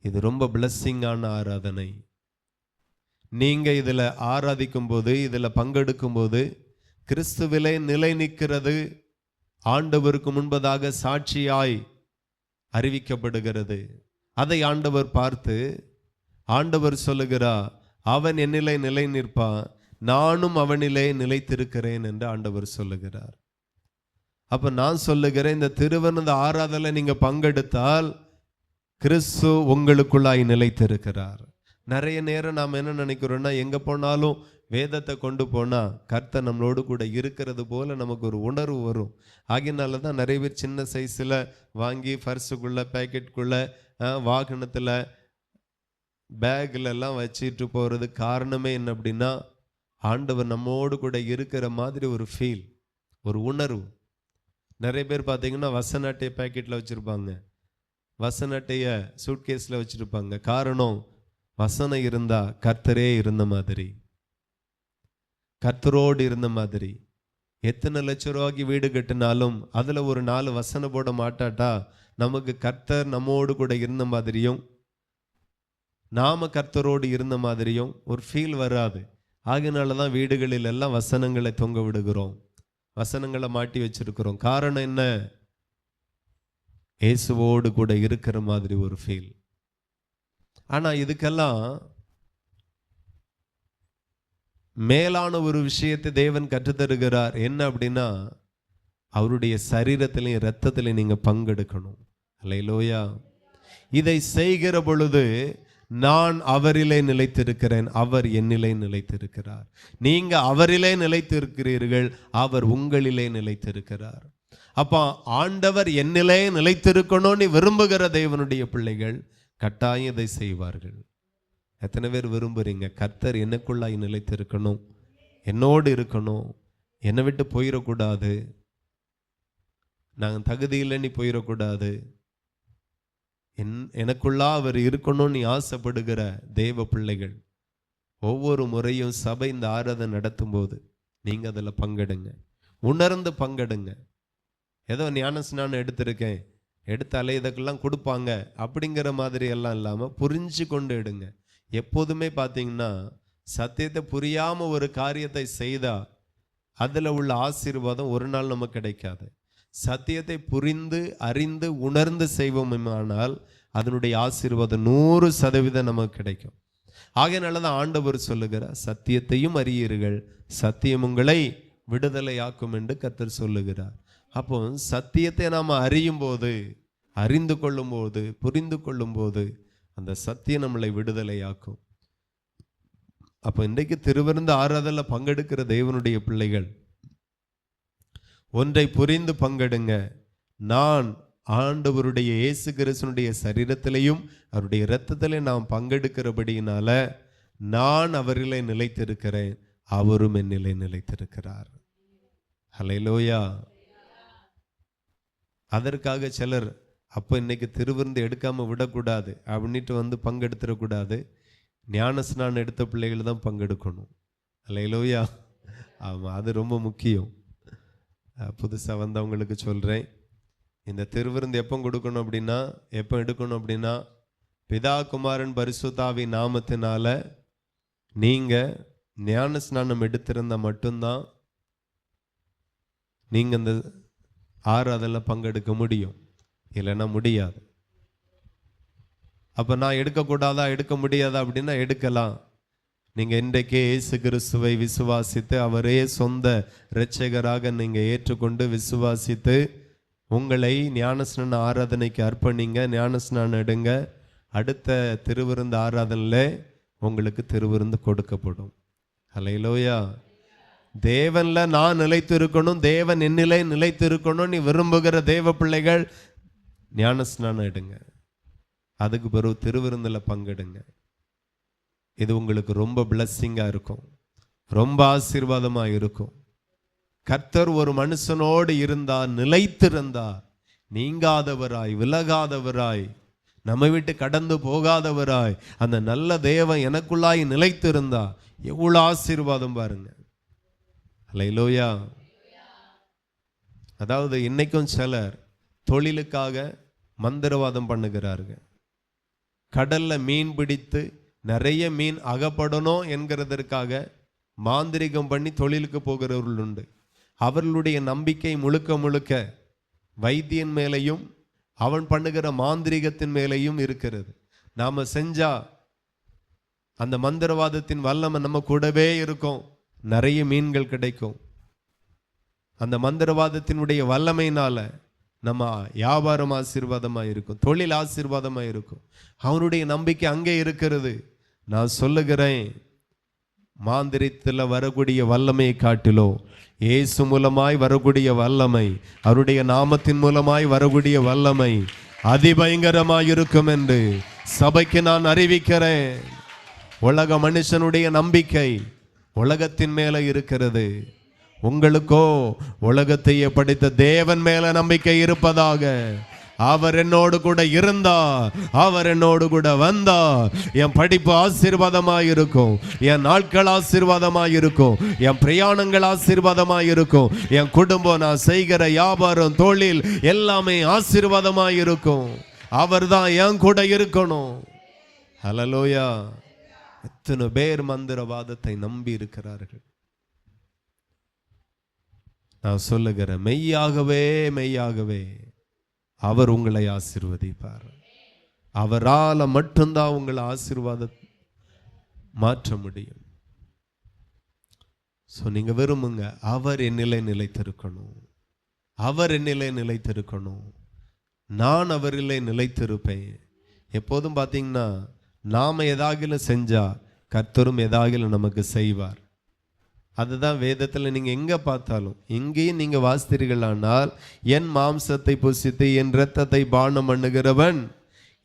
இது ரொம்ப பிளஸ்ஸிங்கான ஆராதனை. நீங்க இதுல ஆராதிக்கும் போது, இதுல பங்கெடுக்கும் போது கிறிஸ்துவிலே நிலை நிற்கிறது ஆண்டவருக்கு முன்பதாக சாட்சியாய் அறிவிக்கப்படுகிறது. அதை ஆண்டவர் பார்த்து ஆண்டவர் சொல்லுகிறார், அவன் என்னிலே நிலை நிற்பான், நானும் அவனிலே நிலைத்திருக்கிறேன் என்று ஆண்டவர் சொல்லுகிறார். அப்ப நான் சொல்லுகிறேன், இந்த திருவிருந்து ஆராதனை நீங்க பங்கெடுத்தால் கிறிஸ்து உங்களுக்குள்ளாய் நிலைத்திருக்கிறார். நிறைய நேரம் நாம் என்ன நினைக்கிறோம்னா, எங்க போனாலும் வேதத்தை கொண்டு போனா கர்த்தர் நம்மளோடு கூட இருக்கிறது போல நமக்கு ஒரு உணர்வு வரும். ஆகினால தான் நிறைய பேர் சின்ன சைஸில் வாங்கி பர்ஸுக்குள்ள பேக்கெட்டுக்குள்ள வாகனத்தில் பேக்கில் எல்லாம் வச்சுட்டு போகிறது. காரணமே என்ன அப்படின்னா, ஆண்டவர் நம்மோடு கூட இருக்கிற மாதிரி ஒரு ஃபீல், ஒரு உணர்வு. நிறைய பேர் பார்த்தீங்கன்னா வசன அட்டையை பேக்கெட்டில் வச்சுருப்பாங்க, வசன அட்டையை சூட்கேஸில் வச்சுருப்பாங்க. காரணம், வசனம் இருந்தா கர்த்தரே இருந்த மாதிரி, கர்த்தரோடு இருந்த மாதிரி. எத்தனை லட்சம் ரூபாய்க்கு வீடு கட்டினாலும் அதில் ஒரு 4 வசனம் போட மாட்டாட்டா நமக்கு கர்த்தர் நம்மோடு கூட இருந்த மாதிரியும் நாம கர்த்தரோடு இருந்த மாதிரியும் ஒரு ஃபீல் வராது. ஆகினால தான் வீடுகளில் எல்லாம் வசனங்களை தொங்க விடுகிறோம், வசனங்களை மாட்டி வச்சிருக்கிறோம். காரணம் என்ன? இயேசுவோடு கூட இருக்கிற மாதிரி ஒரு ஃபீல். ஆனா இதுக்கெல்லாம் மேலான ஒரு விஷயத்தை தேவன் கற்றுத்தருகிறார். என்ன அப்படின்னா, அவருடைய சரீரத்திலையும் இரத்தத்திலையும் நீங்க பங்கெடுக்கணும். அல்லேலூயா. இதை செய்கிற பொழுது நான் அவரிலே நிலைத்திருக்கிறேன், அவர் என்னிலே நிலைத்திருக்கிறார். நீங்க அவரிலே நிலைத்திருக்கிறீர்கள், அவர் உங்களிலே நிலைத்திருக்கிறார். அப்ப ஆண்டவர் என்னிலே நிலைத்திருக்கணும்னு விரும்புகிற தேவனுடைய பிள்ளைகள் கட்டாயம் இதை செய்வார்கள். எத்தனை பேர் விரும்புறீங்க, கர்த்தர் எனக்குள்ளாய் நிலைத்திருக்கணும், என்னோடு இருக்கணும், என்னை விட்டு போயிடக்கூடாது, நான் தகுதியில் நீ போயிடக்கூடாது, எனக்குள்ளா அவர் இருக்கணும்னு ஆசைப்படுகிற தேவ பிள்ளைகள் ஒவ்வொரு முறையும் சபை இந்த ஆராதனை நடத்தும் போது நீங்க அதில் பங்கெடுங்க, உணர்ந்து பங்கெடுங்க. ஏதோ ஞானஸ்நானம் எடுத்திருக்கேன், எடுத்தாலே இதற்கெல்லாம் கொடுப்பாங்க அப்படிங்கிற மாதிரி எல்லாம் இல்லாமல் புரிஞ்சு கொண்டு எடுங்க. எப்போதுமே பார்த்தீங்கன்னா சத்தியத்தை புரியாமல் ஒரு காரியத்தை செய்தால் அதில் உள்ள ஆசீர்வாதம் ஒரு நாள் நமக்கு கிடைக்காது. சத்தியத்தை புரிந்து அறிந்து உணர்ந்து செய்வோமானால் அதனுடைய ஆசீர்வாதம் 100% நமக்கு கிடைக்கும். ஆகையினால தான் ஆண்டவர் சொல்லுகிறார், சத்தியத்தையும் அறியீர்கள், சத்தியம் உங்களை விடுதலையாக்கும் என்று கர்த்தர் சொல்லுகிறார். அப்போ சத்தியத்தை நாம் அறியும் போது, அறிந்து கொள்ளும் போது, புரிந்து கொள்ளும் போது அந்த சத்தியம் நம்மளை விடுதலையாக்கும். அப்போ இன்றைக்கு திருவிருந்து ஆராதனையில பங்கெடுக்கிற தேவனுடைய பிள்ளைகள் ஒன்றை புரிந்து பங்கெடுங்க. நான் ஆண்டவருடைய இயேசு கிறிஸ்துவினுடைய சரீரத்திலையும் அவருடைய இரத்தத்திலையும் நாம் பங்கெடுக்கிறபடியினால நான் அவரிலே நிலைத்திருக்கிறேன், அவரும் என்னிலே நிலைத்திருக்கிறார். ஹல்லேலூயா. அதற்காக சிலர் அப்போ இன்னைக்கு திருவிருந்து எடுக்காம விடக்கூடாது அப்படின்ட்டு வந்து பங்கெடுத்துடக்கூடாது. ஞானஸ்நானம் எடுத்த பிள்ளைகள் தான் பங்கெடுக்கணும். ஹல்லேலூயா. ஆமாம், அது ரொம்ப முக்கியம். புதுசாக வந்தவங்களுக்கு சொல்கிறேன், இந்த திருவிருந்து எப்போ கொடுக்கணும் அப்படின்னா, எப்போ எடுக்கணும் அப்படின்னா, பிதா குமாரன் பரிசுத்தாவின் நாமத்தினால நீங்கள் ஞானஸ்நானம் எடுத்திருந்தால் மட்டும்தான் நீங்கள் இந்த ஆராதனையில் பங்கெடுக்க முடியும், இல்லைன்னா முடியாது. அப்போ நான் எடுக்கக்கூடாதா எடுக்க முடியாதா அப்படின்னா எடுக்கலாம். நீங்கள் இன்றைக்கே இயேசு கிறிஸ்துவை விசுவாசித்து அவரே சொந்த இரட்சகராக நீங்கள் ஏற்றுக்கொண்டு விசுவாசித்து உங்களை ஞானஸ்நான ஆராதனைக்கு அர்ப்பணிங்க, ஞானஸ்நானம் எடுங்க. அடுத்த திருவிருந்து ஆராதனையில் உங்களுக்கு திருவிருந்து கொடுக்கப்படும். ஹல்லேலூயா. தேவன்ல நான் நிலைத்து இருக்கணும், தேவன் என்னிலே நிலைத்து இருக்கணும் நீ விரும்புகிற தேவ பிள்ளைகள் ஞானஸ்நானம் எடுங்க, அதுக்கு பிறகு திருவிருந்தில் பங்கெடுங்க. இது உங்களுக்கு ரொம்ப பிளஸ்ஸிங்காக இருக்கும், ரொம்ப ஆசீர்வாதமாக இருக்கும். கர்த்தர் ஒரு மனுஷனோடு இருந்தார், நிலைத்திருந்தார், நீங்காதவராய் விலகாதவராய் நம்ம விட்டு கடந்து போகாதவராய் அந்த நல்ல தேவன் எனக்குள்ளாய் நிலைத்திருந்தா எவ்வளவு ஆசீர்வாதம் பாருங்க. அல்லேலூயா. அதாவது இன்னைக்கும் சிலர் தொழிலுக்காக மந்திரவாதம் பண்ணுகிறார்கள். கடல்ல மீன் பிடித்து நிறைய மீன் அகப்படணும் என்கிறதற்காக மாந்திரிகம் பண்ணி தொழிலுக்கு போகிறவர்கள் உண்டு. அவர்களுடைய நம்பிக்கை முழுக்க முழுக்க வைத்தியன் மேலையும் அவன் பண்ணுகிற மாந்திரிகத்தின் மேலையும் இருக்கிறது. நாம செஞ்சா அந்த மந்திரவாதத்தின் வல்லமை நம்ம கூடவே இருக்கும், நிறைய மீன்கள் கிடைக்கும். அந்த மந்திரவாதத்தினுடைய வல்லமையினால நம்ம வியாபாரம் ஆசீர்வாதமாக இருக்கும், தொழில் ஆசீர்வாதமாக இருக்கும். அவனுடைய நம்பிக்கை அங்கே இருக்கிறது. நான் சொல்லுகிறேன், மாந்திரித்தில் வரக்கூடிய வல்லமையை காட்டிலோ இயேசு மூலமாய் வரக்கூடிய வல்லமை, அவருடைய நாமத்தின் மூலமாய் வரக்கூடிய வல்லமை அதிபயங்கரமாய் இருக்கும் என்று சபைக்கு நான் அறிவிக்கிறேன். உலக மனுஷனுடைய நம்பிக்கை உலகத்தின் மேல இருக்கிறது. உங்களுக்கோ உலகத்தையே படைத்த தேவன் மேல நம்பிக்கை இருப்பதாக. அவர் என்னோடு கூட இருந்தா, அவர் என்னோடு கூட வந்தா, என் படிப்பு ஆசீர்வாதமாய் இருக்கும், என் நாட்கள் ஆசீர்வாதமாய் இருக்கும், என் பிரயாணங்கள் ஆசீர்வாதமாய் இருக்கும், என் குடும்பம், நான் செய்கிற வியாபாரம், தொழில் எல்லாமே ஆசீர்வாதமாய் இருக்கும். அவர் தான் என் கூட இருக்கணும். ஹல்லேலூயா. எத்தனை பேர் மந்திரவாதத்தை நம்பி இருக்கிறார்கள். நான் சொல்லுகிறேன், மெய்யாகவே மெய்யாகவே அவர் உங்களை ஆசீர்வதிப்பார். அவரால் மட்டும்தான் உங்களை ஆசீர்வாத மாற்ற முடியும். ஸோ நீங்க விரும்புங்க, அவர் என்னிலே நிலைத்திருக்கணும், அவர் என்னிலே நிலைத்திருக்கணும், நான் அவரிலே நிலைத்திருப்பேன். எப்போதும் பார்த்தீங்கன்னா நாம எதாகிலும் செஞ்சா கர்த்தரும் எதாகிலும் நமக்கு செய்வார். அதுதான் வேதத்தில் நீங்க எங்க பார்த்தாலும், எங்கேயும் நீங்க வாசித்தீர்களானால், என் மாம்சத்தை புசித்து என் இரத்தத்தை பானம் பண்ணுகிறவன்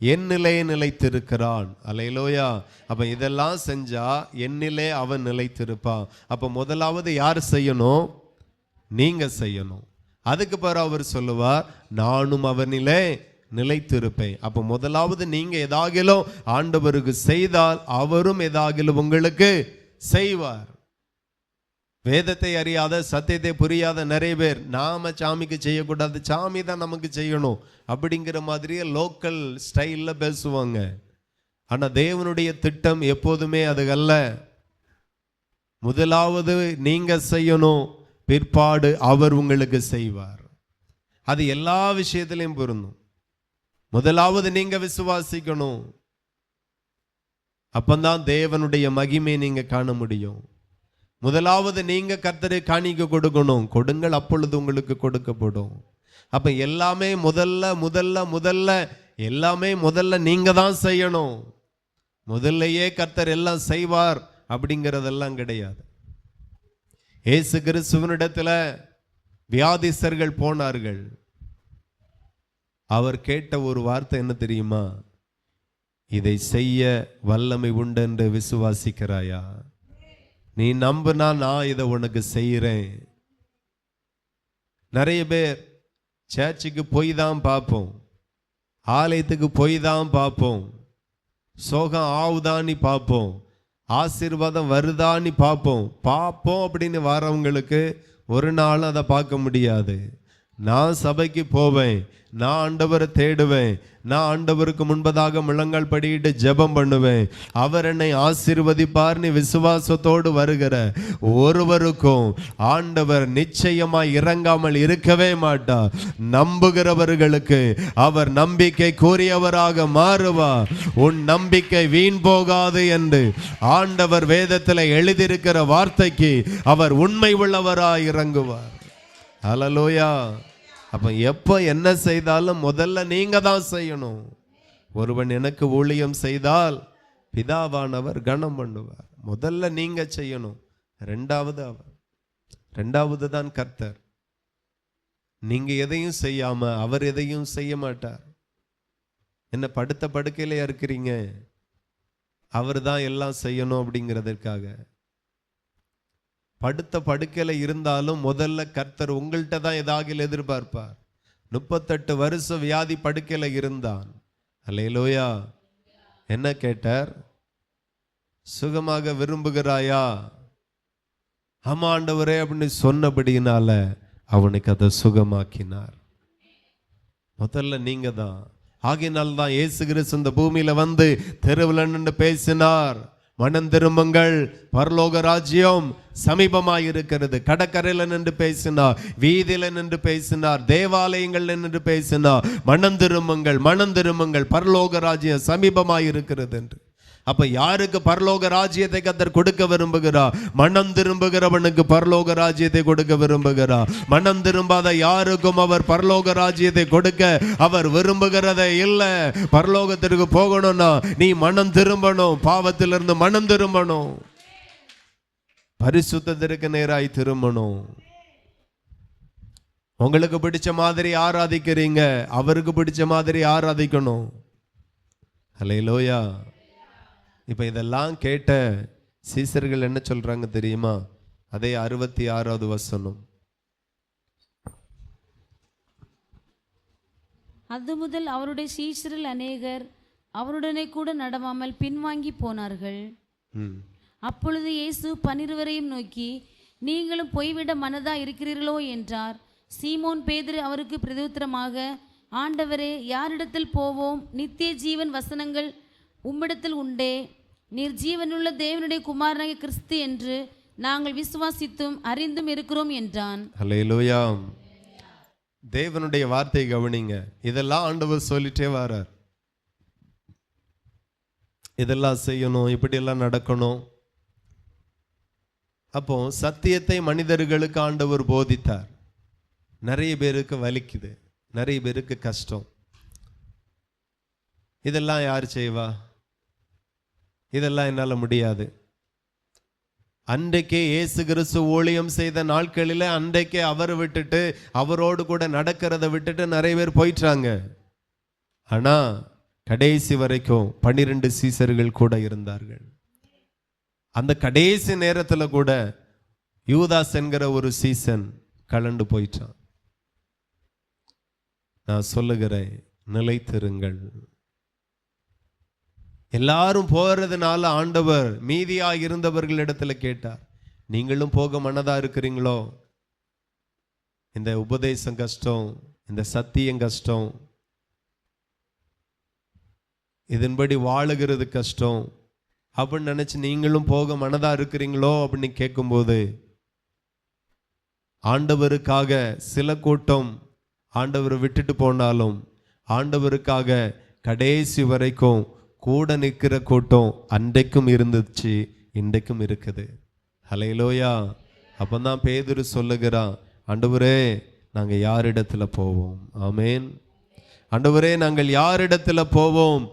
என்னிலே நிலைத்திருக்கிறான். அல்லேலூயா. அப்ப இதெல்லாம் செஞ்சா என்னிலே அவன் நிலைத்திருப்பான். அப்ப முதலாவது யார் செய்யணும்? நீங்க செய்யணும். அதுக்கு பிறகு அவர் சொல்லுவார், நானும் அவனிலே நிலைத்திருப்பேன். அப்ப முதலாவது நீங்க எதாகிலும் ஆண்டவருக்கு செய்தால் அவரும் எதாகிலும் உங்களுக்கு செய்வார். வேதத்தை அறியாத, சத்தியத்தை புரியாத நிறைய பேர் நாம சாமிக்கு செய்யக்கூடாது, சாமி தான் நமக்கு செய்யணும் அப்படிங்கிற மாதிரியே லோக்கல் ஸ்டைல்ல பேசுவாங்க. ஆனா தேவனுடைய திட்டம் எப்போதுமே அது அல்ல. முதலாவது நீங்க செய்யணும், பிற்பாடு அவர் உங்களுக்கு செய்வார். அது எல்லா விஷயத்திலையும் பொருந்தும். முதலாவது நீங்க விசுவாசிக்கணும், அப்பந்தான் தேவனுடைய மகிமை நீங்க காண முடியும். முதலாவது நீங்க கர்த்தரை காணிக்க கொடுக்கணும், கொடுங்கள் அப்பொழுது உங்களுக்கு கொடுக்கப்படும். அப்ப எல்லாமே எல்லாமே முதல்ல நீங்க தான் செய்யணும். முதல்லையே கர்த்தர் எல்லாம் செய்வார் அப்படிங்கிறதெல்லாம் கிடையாது. இயேசு கிறிஸ்துவினிடத்துல வியாதிஸ்தர்கள் போனார்கள். அவர் கேட்ட ஒரு வார்த்தை என்ன தெரியுமா? இதை செய்ய வல்லமை உண்டு என்று விசுவாசிக்கிறாயா? நீ நம்புனா நான் இதை உனக்கு செய்கிறேன். நிறைய பேர் சர்ச்சுக்கு போய் தான் பார்ப்போம், ஆலயத்துக்கு போய் தான் பார்ப்போம், சோகம் ஆவுதான்னு பார்ப்போம், ஆசீர்வாதம் வருதான்னு பார்ப்போம் அப்படின்னு வரவங்களுக்கு ஒரு நாள் அதை பார்க்க முடியாது. நான் சபைக்கு போவேன், நான் ஆண்டவரை தேடுவேன், நான் ஆண்டவருக்கு முன்பதாக முழங்கால் படியிட்டு ஜெபம் பண்ணுவேன், அவர் என்னை ஆசீர்வதிப்பார்னு விசுவாசத்தோடு வருகிற ஒருவருக்கும் ஆண்டவர் நிச்சயமாய் இறங்காமல் இருக்கவே மாட்டார். நம்புகிறவர்களுக்கு அவர் நம்பிக்கை கூறியவராக மாறுவார். உன் நம்பிக்கை வீண் போகாது என்று ஆண்டவர் வேதத்தில் எழுதியிருக்கிற வார்த்தைக்கு அவர் உண்மை உள்ளவராய் இறங்குவார். ஹல்லேலூயா. அப்ப எப்ப என்ன செய்தாலும் முதல்ல நீங்க தான் செய்யணும். ஒருவன் எனக்கு ஊழியம் செய்தால் பிதாவானவர் கனம் பண்ணுவார். முதல்ல நீங்க செய்யணும், ரெண்டாவது அவர், ரெண்டாவது தான் கர்த்தர். நீங்க எதையும் செய்யாம அவர் எதையும் செய்ய மாட்டார். என்ன படுத்த படுக்கையில இருக்கிறீங்க, அவர் தான் எல்லாம் செய்யணும் அப்படிங்கிறதுக்காக. படுத்த படுக்கையில் இருந்தாலும் முதல்ல கர்த்தர் உங்கள்கிட்ட தான் ஏதாவது எதிர்பார்ப்பார். 38 வருஷம் வியாதி படுக்கையில் இருந்தான். அல்லேலூயா. என்ன கேட்டார்? சுகமாக விரும்புகிறாயா? ஆமா ஆண்டவரே அப்படின்னு சொன்னபடியினால அவனுக்கு அதை சுகமாக்கினார். முதல்ல நீங்க தான். ஆகினால் தான் இயேசு கிறிஸ்து இந்த பூமியில வந்து தெருவில் நின்று பேசினார், மனம் திரும்புங்கள், பரலோக ராஜ்யம் சமீபமாய் இருக்கிறது. கடற்கரையில் நின்று பேசினார், வீதியில நின்று பேசினார், தேவாலயங்கள்ல நின்று பேசினார், மனம் திரும்புங்கள், மனம் திரும்புங்கள், பரலோக ராஜ்யம் சமீபமாய் இருக்கிறது என்று. அப்ப யாருக்கு பரலோக ராஜ்யத்தை கர்த்தர் கொடுக்க விரும்புகிறார்? மனம் திரும்புகிறவனுக்கு பரலோக ராஜ்யத்தை கொடுக்க விரும்புகிறார். மனம் திரும்பாத யாருக்கும் அவர் பரலோக ராஜ்யத்தை கொடுக்க அவர் விரும்புகிறதே இல்லை. பரலோகத்திற்கு போகணும்னா நீ மனம் திரும்பணும், பாவத்திலிருந்து மனம் திரும்பணும், பரிசுத்தத்திற்கு நேராய் திரும்பணும். உங்களுக்கு பிடிச்ச மாதிரி ஆராதிக்கிறீங்க, அவருக்கு பிடிச்ச மாதிரி ஆராதிக்கணும். அல்லேலூயா. இப்ப இதெல்லாம் கேட்ட சீசர்கள் என்ன சொல்றாங்க தெரியுமா? அதே 66வது வசனம். அது முதல் அவருடைய சீஷரில் அநேகர் அவருடனே கூட நடவாமல் பின்வாங்கி போனார்கள். அப்பொழுது இயேசு 12 நோக்கி, நீங்களும் போய்விட மனதா இருக்கிறீர்களோ என்றார். சீமோன் பேதுரு அவருக்கு பிரதியுத்தரமாக, ஆண்டவரே, யாரிடத்தில் போவோம்? நித்திய ஜீவன் வசனங்கள் உம்மிடத்தில் உண்டே. நீர் ஜீவனுள்ள தேவனுடைய குமாரனாகிய கிறிஸ்து என்று நாங்கள் விசுவாசித்தும் அறிந்தும் இருக்கிறோம் என்றான். அல்லேலூயா. தேவனுடைய வார்த்தை கவனிங்க. இதெல்லாம் ஆண்டவர் சொல்லிட்டே வரார். இதெல்லாம் செய்யணும், இப்படி எல்லாம் நடக்கணும். அப்போ சத்தியத்தை மனிதர்களுக்கு ஆண்டவர் போதித்தார். நிறைய பேருக்கு வலிக்குது, நிறைய பேருக்கு கஷ்டம். இதெல்லாம் யார் செய்வா? இதெல்லாம் என்னால் முடியாது. அன்றைக்கே இயேசு கிறிஸ்து ஊழியம் செய்த நாட்களில் அன்றைக்கே அவரை விட்டுட்டு, அவரோடு கூட நடக்கிறத விட்டுட்டு நிறைய பேர் போயிட்டாங்க. ஆனா கடைசி வரைக்கும் 12 சீசர்கள் கூட இருந்தார்கள். அந்த கடைசி நேரத்தில் கூட யூதாஸ் என்கிற ஒரு சீசன் கலண்டு போயிட்டான். நான் சொல்லுகிறேன், நிலைத்திருங்கள். எல்லாரும் போறதுனால ஆண்டவர் மீதியா இருந்தவர்களிடத்துல கேட்டார், நீங்களும் போக மனதா இருக்கிறீங்களோ? இந்த உபதேசம் கஷ்டம், இந்த சத்தியம் கஷ்டம், இதன்படி வாழுகிறது கஷ்டம் அப்படின்னு நினைச்சு நீங்களும் போக மனதா இருக்கிறீங்களோ அப்படின்னு கேட்கும்போது, ஆண்டவருக்காக சில கூட்டம் ஆண்டவரை விட்டுட்டு போனாலும் ஆண்டவருக்காக கடைசி வரைக்கும் கூட நிற்கிற கூட்டம் அன்றைக்கும் இருந்துச்சு, இன்றைக்கும் இருக்குது. ஹல்லேலூயா. அப்பதான் பேதுரு சொல்லுகிறான், ஆண்டவரே, நாங்க யாரிடத்துல போவோம்? ஆமேன். ஆண்டவரே, நாங்கள் யாரிடத்துல போவோம்?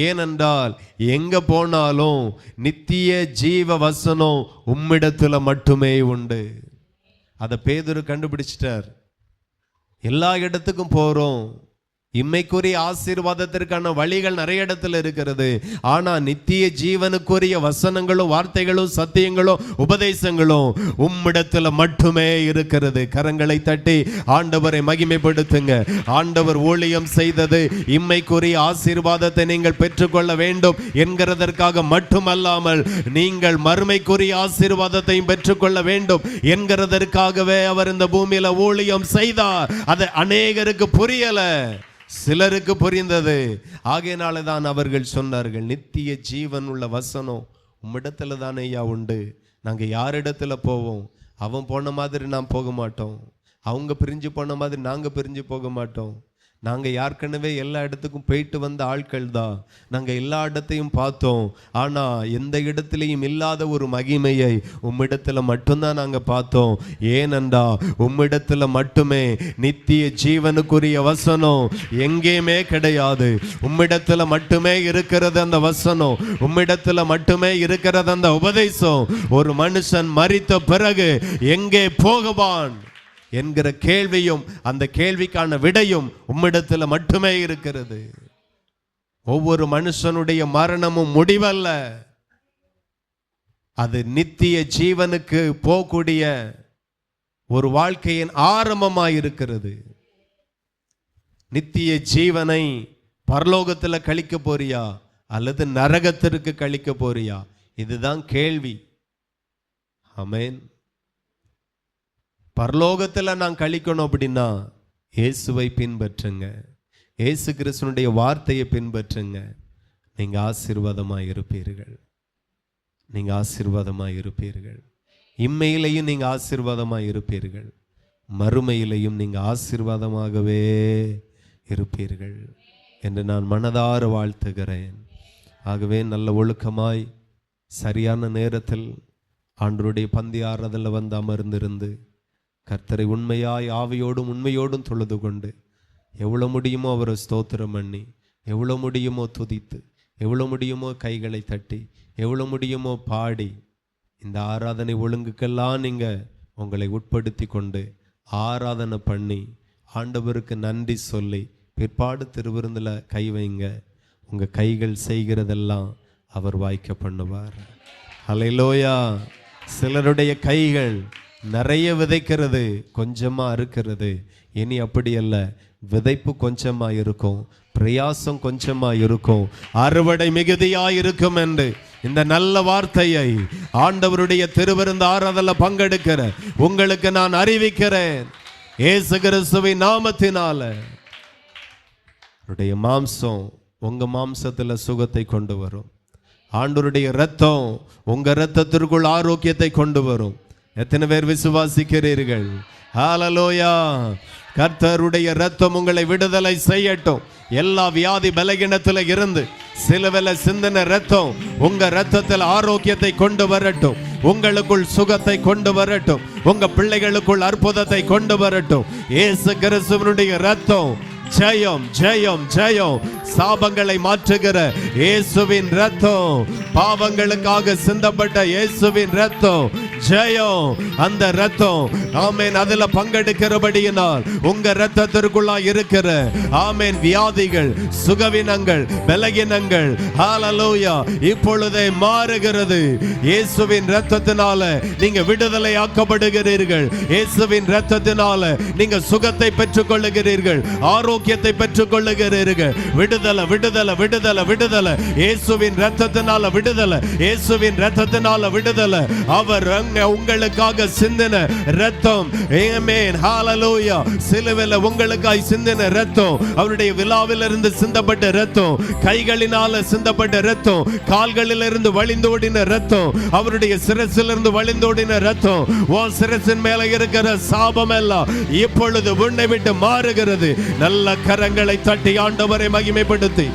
ஏனென்றால் எங்க போனாலும் நித்திய ஜீவ வசனம் உம்மிடத்துல மட்டுமே உண்டு. அதை பேதுரு கண்டுபிடிச்சிட்டார். எல்லா இடத்துக்கும் போறோம், இம்மைக்குரிய ஆசீர்வாதத்திற்கான வழிகள் நிறைய இடத்துல இருக்கிறது. ஆனா நித்திய ஜீவனுக்குரிய வசனங்களும் வார்த்தைகளும் சத்தியங்களும் உபதேசங்களும் உம்மிடத்துல மட்டுமே இருக்கிறது. கரங்களை தட்டி ஆண்டவரை மகிமைப்படுத்துங்க. ஆண்டவர் ஊழியம் செய்தது இம்மைக்குரிய ஆசீர்வாதத்தை நீங்கள் பெற்றுக்கொள்ள வேண்டும் என்கிறதற்காக மட்டுமல்லாமல், நீங்கள் மறுமைக்குரிய ஆசீர்வாதத்தையும் பெற்றுக்கொள்ள வேண்டும் என்கிறதற்காகவே அவர் இந்த பூமியில ஊழியம் செய்தார். அது அநேகருக்கு புரியல, சிலருக்கு புரிந்தது. ஆகையினால தான் அவர்கள் சொன்னார்கள், நித்திய ஜீவன் உள்ள வசனம் உம்மிடத்துல தானே ஐயா உண்டு. நாங்க யாரிடத்துல போவோம்? அவன் போன மாதிரி நாம் போக மாட்டோம், அவங்க பிரிஞ்சு போன மாதிரி நாங்க பிரிஞ்சு போக மாட்டோம். நாங்க ஏற்கனவே எல்லா இடத்துக்கும் போயிட்டு வந்த ஆட்கள் தான். நாங்க எல்லா இடத்தையும் பார்த்தோம். ஆனா எந்த இடத்திலையும் இல்லாத ஒரு மகிமையை உம்மிடத்துல மட்டும்தான் நாங்க பார்த்தோம். ஏனென்றா உம்மிடத்துல மட்டுமே நித்திய ஜீவனுக்குரிய வசனம் எங்கேயுமே கிடையாது. உம்மிடத்துல மட்டுமே இருக்கிறது அந்த வசனம், உம்மிடத்துல மட்டுமே இருக்கிறது அந்த உபதேசம். ஒரு மனுஷன் மரித்த பிறகு எங்கே போகுவான் என்கிற கேள்வியும் அந்த கேள்விக்கான விடையும் உம்மிடத்துல மட்டுமே இருக்கிறது. ஒவ்வொரு மனுஷனுடைய மரணமும் முடிவல்ல. அது நித்திய ஜீவனுக்கு போகக்கூடிய ஒரு வாழ்க்கையின் ஆரம்பமாய் இருக்கிறது. நித்திய ஜீவனை பரலோகத்தில் கழிக்க போறியா அல்லது நரகத்திற்கு கழிக்க போறியா? இதுதான் கேள்வி. ஆமென். பரலோகத்தில் நான் கழிக்கணும் அப்படின்னா இயேசுவை பின்பற்றுங்க, இயேசு கிறிஸ்துனுடைய வார்த்தையை பின்பற்றுங்க. நீங்க ஆசீர்வாதமாய் இருப்பீர்கள். நீங்க ஆசீர்வாதமாய் இருப்பீர்கள். இம்மையிலையும் நீங்க ஆசீர்வாதமாய் இருப்பீர்கள், மறுமையிலையும் நீங்க ஆசீர்வாதமாகவே இருப்பீர்கள் என்று நான் மனதார வாழ்த்துகிறேன். ஆகவே நல்ல ஒழுக்கமாய் சரியான நேரத்தில் ஆண்டவருடைய பந்தி ஆராதனையில் வந்து அமர்ந்திருந்து கர்த்தரை உண்மையாய் ஆவியோடும் உண்மையோடும் தொழுது கொண்டு எவ்வளோ முடியுமோ அவரை ஸ்தோத்திரம் பண்ணி, எவ்வளோ முடியுமோ துதித்து, எவ்வளோ முடியுமோ கைகளை தட்டி, எவ்வளோ முடியுமோ பாடி இந்த ஆராதனை ஒழுங்குக்கெல்லாம் நீங்கள் உங்களை உட்படுத்தி கொண்டு ஆராதனை பண்ணி ஆண்டவருக்கு நன்றி சொல்லி பிற்பாடு திருவிருந்தில் கை வைங்க. உங்கள் கைகள் செய்கிறதெல்லாம் அவர் வாய்க்க பண்ணுவார். ஹல்லேலூயா. சிலருடைய கைகள் நிறைய விதைக்கிறது, கொஞ்சமாக அறுக்கிறது. இனி அப்படி அல்ல, விதைப்பு கொஞ்சமாக இருக்கும், பிரயாசம் கொஞ்சமாக இருக்கும், அறுவடை மிகுதியாக இருக்கும் என்று இந்த நல்ல வார்த்தையை ஆண்டவருடைய திருவிருந்து ஆராதனையில் பங்கெடுக்கிற உங்களுக்கு நான் அறிவிக்கிறேன். இயேசு கிறிஸ்துவின் நாமத்தினால அவருடைய மாம்சம் உங்க மாம்சத்தில் சுகத்தை கொண்டு வரும். ஆண்டவருடைய இரத்தம் உங்க இரத்தத்திற்குள் ஆரோக்கியத்தை கொண்டு வரும். எத்தனை பேர் விசுவாசிக்கிறீர்கள்? ஹல்லேலூயா. கர்த்தருடைய இரத்தம் உங்களை விடுதலை செய்யட்டும். எல்லா வியாதி பலகீனத்தில் இருந்து சிலுவையில சிந்தின இரத்தம் உங்க இரத்தத்தில் ஆரோக்கியத்தை கொண்டு வரட்டும், உங்களுக்குள் சுகத்தை கொண்டு வரட்டும், உங்க பிள்ளைகளுக்குள் அற்புதத்தை கொண்டு வரட்டும். இயேசு கிறிஸ்துவினுடைய இரத்தம் ஜெயம் ஜெயம் ஜெயம். சாபங்களை மாற்றுகிற இயேசுவின் இரத்தம், பாவங்களுக்காக சிந்தப்பட்ட இயேசுவின் இரத்தம் ஜெயம். அந்த இரத்தம் ஆமென் அதில் பங்கெடுக்கிறபடியினால் உங்க இரத்தத்திற்குள்ளா இருக்கிற ஆமென் வியாதிகள், சுகவீனங்கள், பலகீனங்கள் ஹல்லேலூயா இப்பொழுதே மாறுகிறது. இயேசுவின் இரத்தத்தினால நீங்க விடுதலை ஆக்கப்படுகிறீர்கள். இயேசுவின் இரத்தத்தினால நீங்க சுகத்தை பெற்றுக் கொள்ளுகிறீர்கள், ஆரோக்கியத்தை பெற்றுக் கொள்ளுகிறீர்கள். விடுதலை விடுதலை விடுதலை விடுதலை. இயேசுவின் இரத்தத்தினால விடுதலை, இயேசுவின் இரத்தத்தினால விடுதலை. அவர் உங்களுக்காக சிந்தின இரத்தம். ஆமென் ஹல்லேலூயா. சிலுவையில் உங்களுக்காய் சிந்தின இரத்தம், அவருடைய விலாவிலிருந்து சிந்தப்பட்ட இரத்தம், கைகளினால சிந்தப்பட்ட இரத்தம், கால்களிலிருந்து வழிந்தோடின இரத்தம், அவருடைய சிரசிலிருந்து வழிந்தோடின இரத்தம். உன் சிரசின் மேல இருக்கிற சாபம் எல்லாம் இப்பொழுது உன்னை விட்டு மாறுகிறது. நல்ல கரங்களை தட்டி ஆண்டவரை மகிமைப்படுத்தி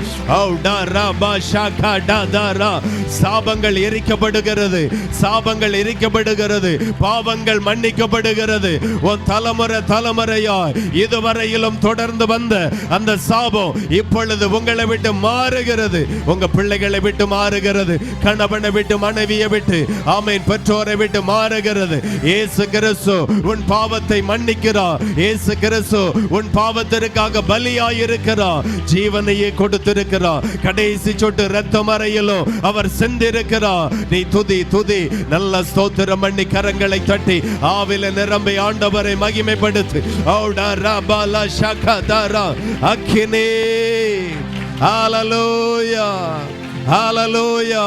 சாபங்கள் எரிக்கப்படுகிறது, சாபங்கள் எரிக்கப்படுகிறது, பாவங்கள் மன்னிக்கப்படுகிறது. உன் தலைமுறை தலைமுறையா இதுவரையிலும் தொடர்ந்து வந்த அந்த சாபம் இப்பொழுது உங்களை விட்டு மாறுகிறது, உங்க பிள்ளைகளை விட்டு மாறுகிறது, கணவனை விட்டு மனைவியை விட்டு ஆமென் பெற்றோரை விட்டு மாறுகிறது. இயேசு கிறிஸ்து உன் பாவத்தை மன்னிக்கிறார். இயேசு கிறிஸ்து உன் பாவத்திற்காக பலியாயிருக்கிறார், ஜீவனையே கொடுத்திருக்கிறார். கடைசி சொட்டு இரத்தம் வரையிலும் அவர் சிந்திருக்கிறார். நீ துதி துதி நல்ல ஸ்தோத்திரம் பண்ணி கரங்களை தட்டி ஆவில நிரம்பி ஆண்டவரை மகிமைப்படுத்து. அக்கினே ஹல்லேலூயா ஹல்லேலூயா.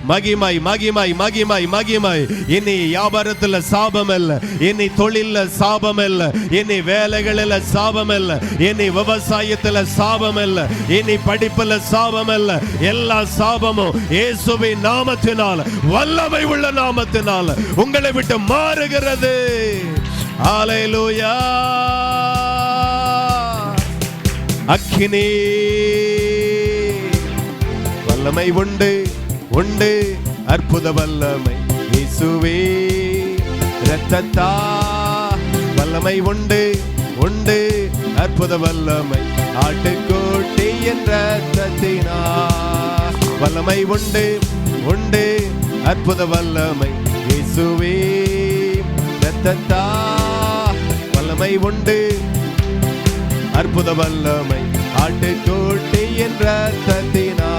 மகிமை மகிமை மகிமை மகிமை. இனி வியாபாரத்தில் சாபம் இல்லை, இனி தொழில சாபம் இல்லை, இனி வேலைகளில் சாபம் இல்லை, இனி விவசாயத்தில் சாபம் இல்லை, இனி படிப்புல சாபம் இல்லை. எல்லா சாபமும் இயேசுவின் நாமத்தினால, வல்லமை உள்ள நாமத்தினால உங்களை விட்டு மாறுகிறது. ஹல்லேலூயா. அக்கினி வல்லமை உண்டு உண்டு, அற்புத வல்லமை இயேசுவே இரத்தத்தா. வல்லமை உண்டு உண்டு, அற்புத வல்லமை ஆட்டுக்குட்டியின் இரத்தத்தினா. வல்லமை உண்டு உண்டு, அற்புத வல்லமை இயேசுவே இரத்தத்தா. வல்லமை உண்டு அற்புத வல்லமை ஆட்டுக்குட்டியின் இரத்தத்தினா.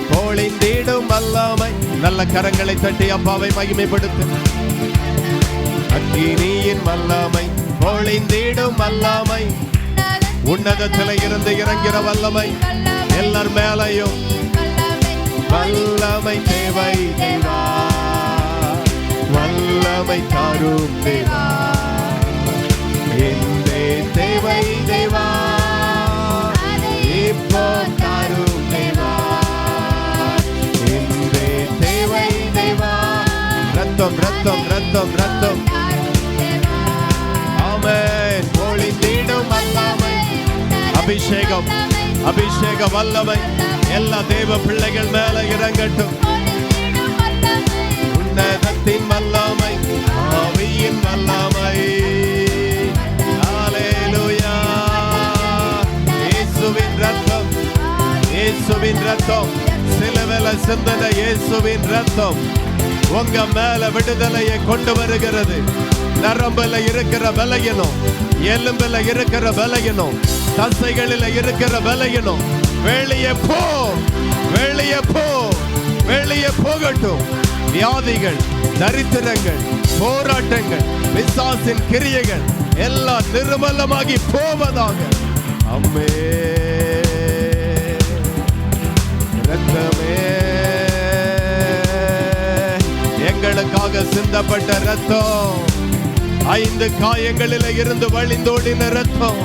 பொழிந்திடும் வல்லமை நல்ல கரங்களை தட்டி அப்பாவை மகிமைப்படுத்து. அக்கினியின் வல்லமை, பொழிந்திடும் வல்லமை, உன்னதத்தில இருந்து இறங்கிற வல்லமை, எல்லார் மேலையும் வல்லமை தேவை தேவா, வல்லமை தாரும் தேவா, என்னே தேவை தேவா, இப்போ தாரும் தேவா, என்னே தேவை தேவா. ரத்தம் ரத்தம் ரத்தம் ரத்தம், ஆமென். பொழிந்திடும் வல்லமை, அபிஷேகம் அபிஷேக வல்லமை எல்லா தேவ பிள்ளைகள் மேல இறங்கட்டும். உன்னதத்தின் வல்லமை, ஆவியின் வல்லமை. ஹல்லேலூயா. இயேசுவின் ரத்தம், இயேசுவின் ரத்தம், சிலுவையில சிந்தின இயேசுவின் ரத்தம் உங்க மேல விடுதலையை கொண்டு வருகிறது. நரம்புல இருக்கிற பலகீனம், எலும்புல இருக்கிற பலகீனம், தசைகளில் இருக்கிற பலகீனம் வெளியே போ, வெளியே போ, வெளியே போகட்டும். வியாதிகள், தரித்திரங்கள், போராட்டங்கள், பிசாசின் கிரியைகள் எல்லாம் நிர்மலமாகி போவதாக. அம்மே ரத்தமே, எங்களுக்காக சிந்தப்பட்ட ரத்தம், 5 காயங்களில் இருந்து வழிந்தோடின ரத்தம்.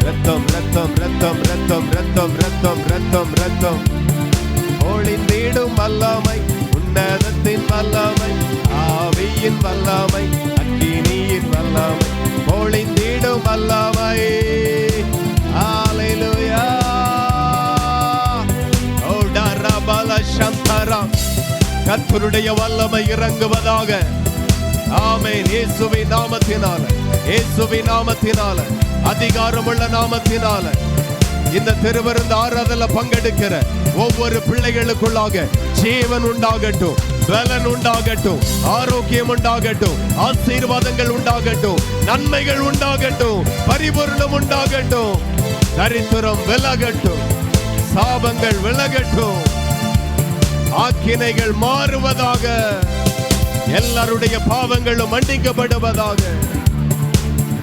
ரத்தம் ரத்தம் ரத்தம் ரத்தம் ரத்தம் ரத்தம் ரத்தம் ரத்தம், ஒளிந்திடும் வல்லமை, உன்னதத்தின் வல்லமை, ஆவியின் வல்லமை, அக்கினியின் வல்லமை, ஒளிந்திடும் வல்லமை. ஹல்லேலூயா. ஓ டரபல சந்தரா, கர்த்தருடைய வல்லமை இறங்குவதாக. ஆமென். இயேசுவின் நாமத்தினால, இயேசுவின் நாமத்தினால, அதிகாரமுள்ள நாமத்தினால இந்த திருவிருந்து ஆராதனையில பங்கெடுக்கிற ஒவ்வொரு பிள்ளைகளுக்குள்ளாக ஜீவன் உண்டாகட்டும், பலன் உண்டாகட்டும், ஆரோக்கியம் உண்டாகட்டும், ஆசீர்வாதங்கள் உண்டாகட்டும், நன்மைகள் உண்டாகட்டும், பரிபூரணம் உண்டாகட்டும், தரித்திரம் விலகட்டும், சாபங்கள் விலகட்டும், ஆக்கினைகள் மாறுவதாக, எல்லாருடைய பாவங்களும் மன்னிக்கப்படுவதாக.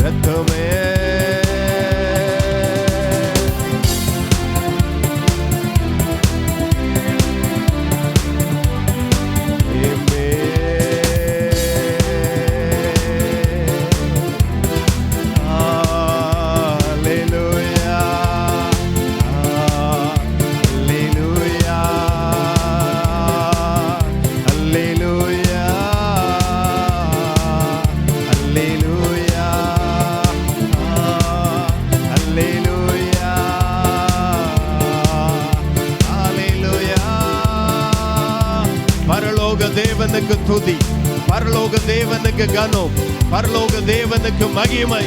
ரத்தமே தேவனுக்கு துதி, பரலோக தேவனுக்கு கனம், பரலோக தேவனுக்கு மகிமை,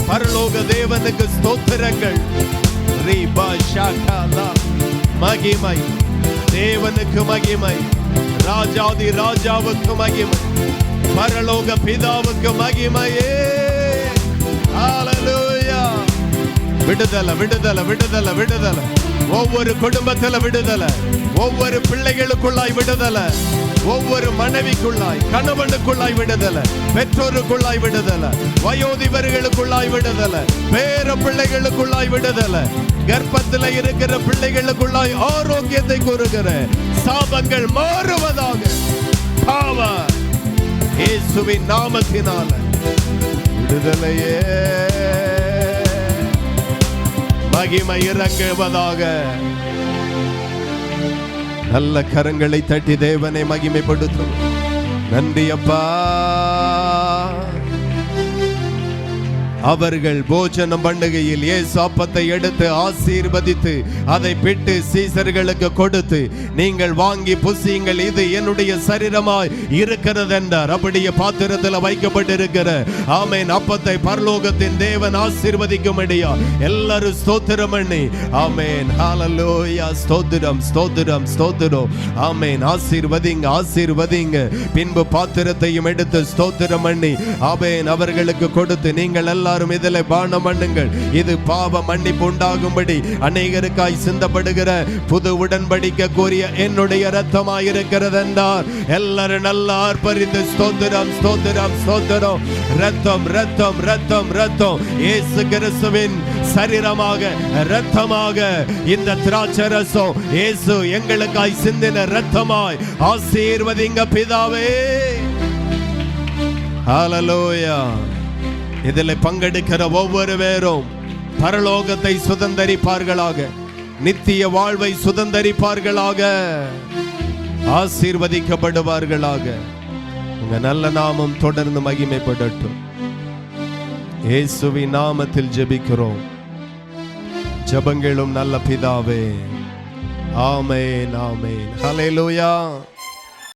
பரலோக தேவனுக்கு ஸ்தோத்திரங்கள். ரீபா ஷாகாலா, மகிமை தேவனுக்கு மகிமை, ராஜாதி ராஜாவுக்கு மகிமை, பரலோக பிதாவுக்கு மகிமையே. ஹல்லேலூயா. விடுதலை விடுதலை விடுதலை விடுதலை, ஒவ்வொரு குடும்பத்துல விடுதலை, ஒவ்வொரு பிள்ளைகளுக்குள்ளாய் விடுதலை, ஒவ்வொரு மனைவிக்குள்ளாய், கணவனுக்குள்ளாய் விடுதலை, பெற்றோருக்குள்ளாய் விடுதலை, வயோதிபர்களுக்குள்ளாய் விடுதலை, பேர பிள்ளைகளுக்குள்ளாய் விடுதலை, கர்ப்பத்தில் இருக்கிற பிள்ளைகளுக்குள்ளாய் ஆரோக்கியத்தை கூறுகிற சாபங்கள் மாறுவதாக. பவர் இயேசுவின் நாமத்தினால விடுதலையே, மகிமை இறங்குவதாக. நல்ல கரங்களை தட்டி தேவனை மகிமைப்படுத்தும். நன்றி அப்பா. அவர்கள் போஜனம் பண்ணுகையில் இயேசு அப்பத்தை எடுத்து ஆசீர்வதித்து அதை பிட்டு சீசர்களுக்கு கொடுத்து, நீங்கள் வாங்கி புசியுங்கள், இது என்னுடைய சரீரமாய் இருக்கிறது என்றார். அப்படியே பாத்திரத்தில் வைக்கப்பட்டிருக்கிற ஆமென் அப்பத்தை பரலோகத்தின் தேவன் ஆசீர்வதிக்கும்படியா எல்லாரும் ஸ்தோத்திரம் பண்ணி ஆமென் ஹல்லேலூயா, ஸ்தோத்திரம் ஸ்தோத்திரம் ஸ்தோத்திரம் ஆமென். ஆசீர்வதிங்க ஆசீர்வதிங்க. பின்பு பாத்திரத்தையும் எடுத்து ஸ்தோத்திரம் பண்ணி ஆமென் அவர்களுக்கு கொடுத்து, நீங்கள் எல்லாம் எல்லாரும் இதில் பானம் பண்ணுங்கள். இது பாவ மன்னிப்பு உண்டாகும்படி அநேகருக்காய் சிந்தப்படுகிற புது உடன்படிக்கை கூறிய என்னுடைய இரத்தமாயிருக்கிறது என்றார். எல்லாரும் நல்லா ஆர்ப்பரித்து ஸ்தோத்திரம் ஸ்தோத்திரம் ஸ்தோத்திரம். ரத்தம் ரத்தம் ரத்தம் ரத்தம், இயேசு கிறிஸ்துவின் சரீரமாக இரத்தமாக இந்த திராட்சை ரசம் இயேசு எங்களுக்காய் சிந்தின இரத்தமாய் ஆசீர்வதிங்க பிதாவே. ஹல்லேலூயா. இதில் பங்கெடுக்கிற ஒவ்வொரு பேரும் பரலோகத்தை சுதந்தரிப்பார்களாக, நித்திய வாழ்வை சுதந்தரிப்பார்களாக, ஆசீர்வதிக்கப்படுவார்களாக. உங்க நல்ல நாமம் தொடர்ந்து மகிமைப்படட்டும். இயேசுவின் நாமத்தில் ஜெபிக்கிறோம். ஜெபங்களும் நல்ல பிதாவே. ஆமென் ஆமென். ஹல்லேலூயா.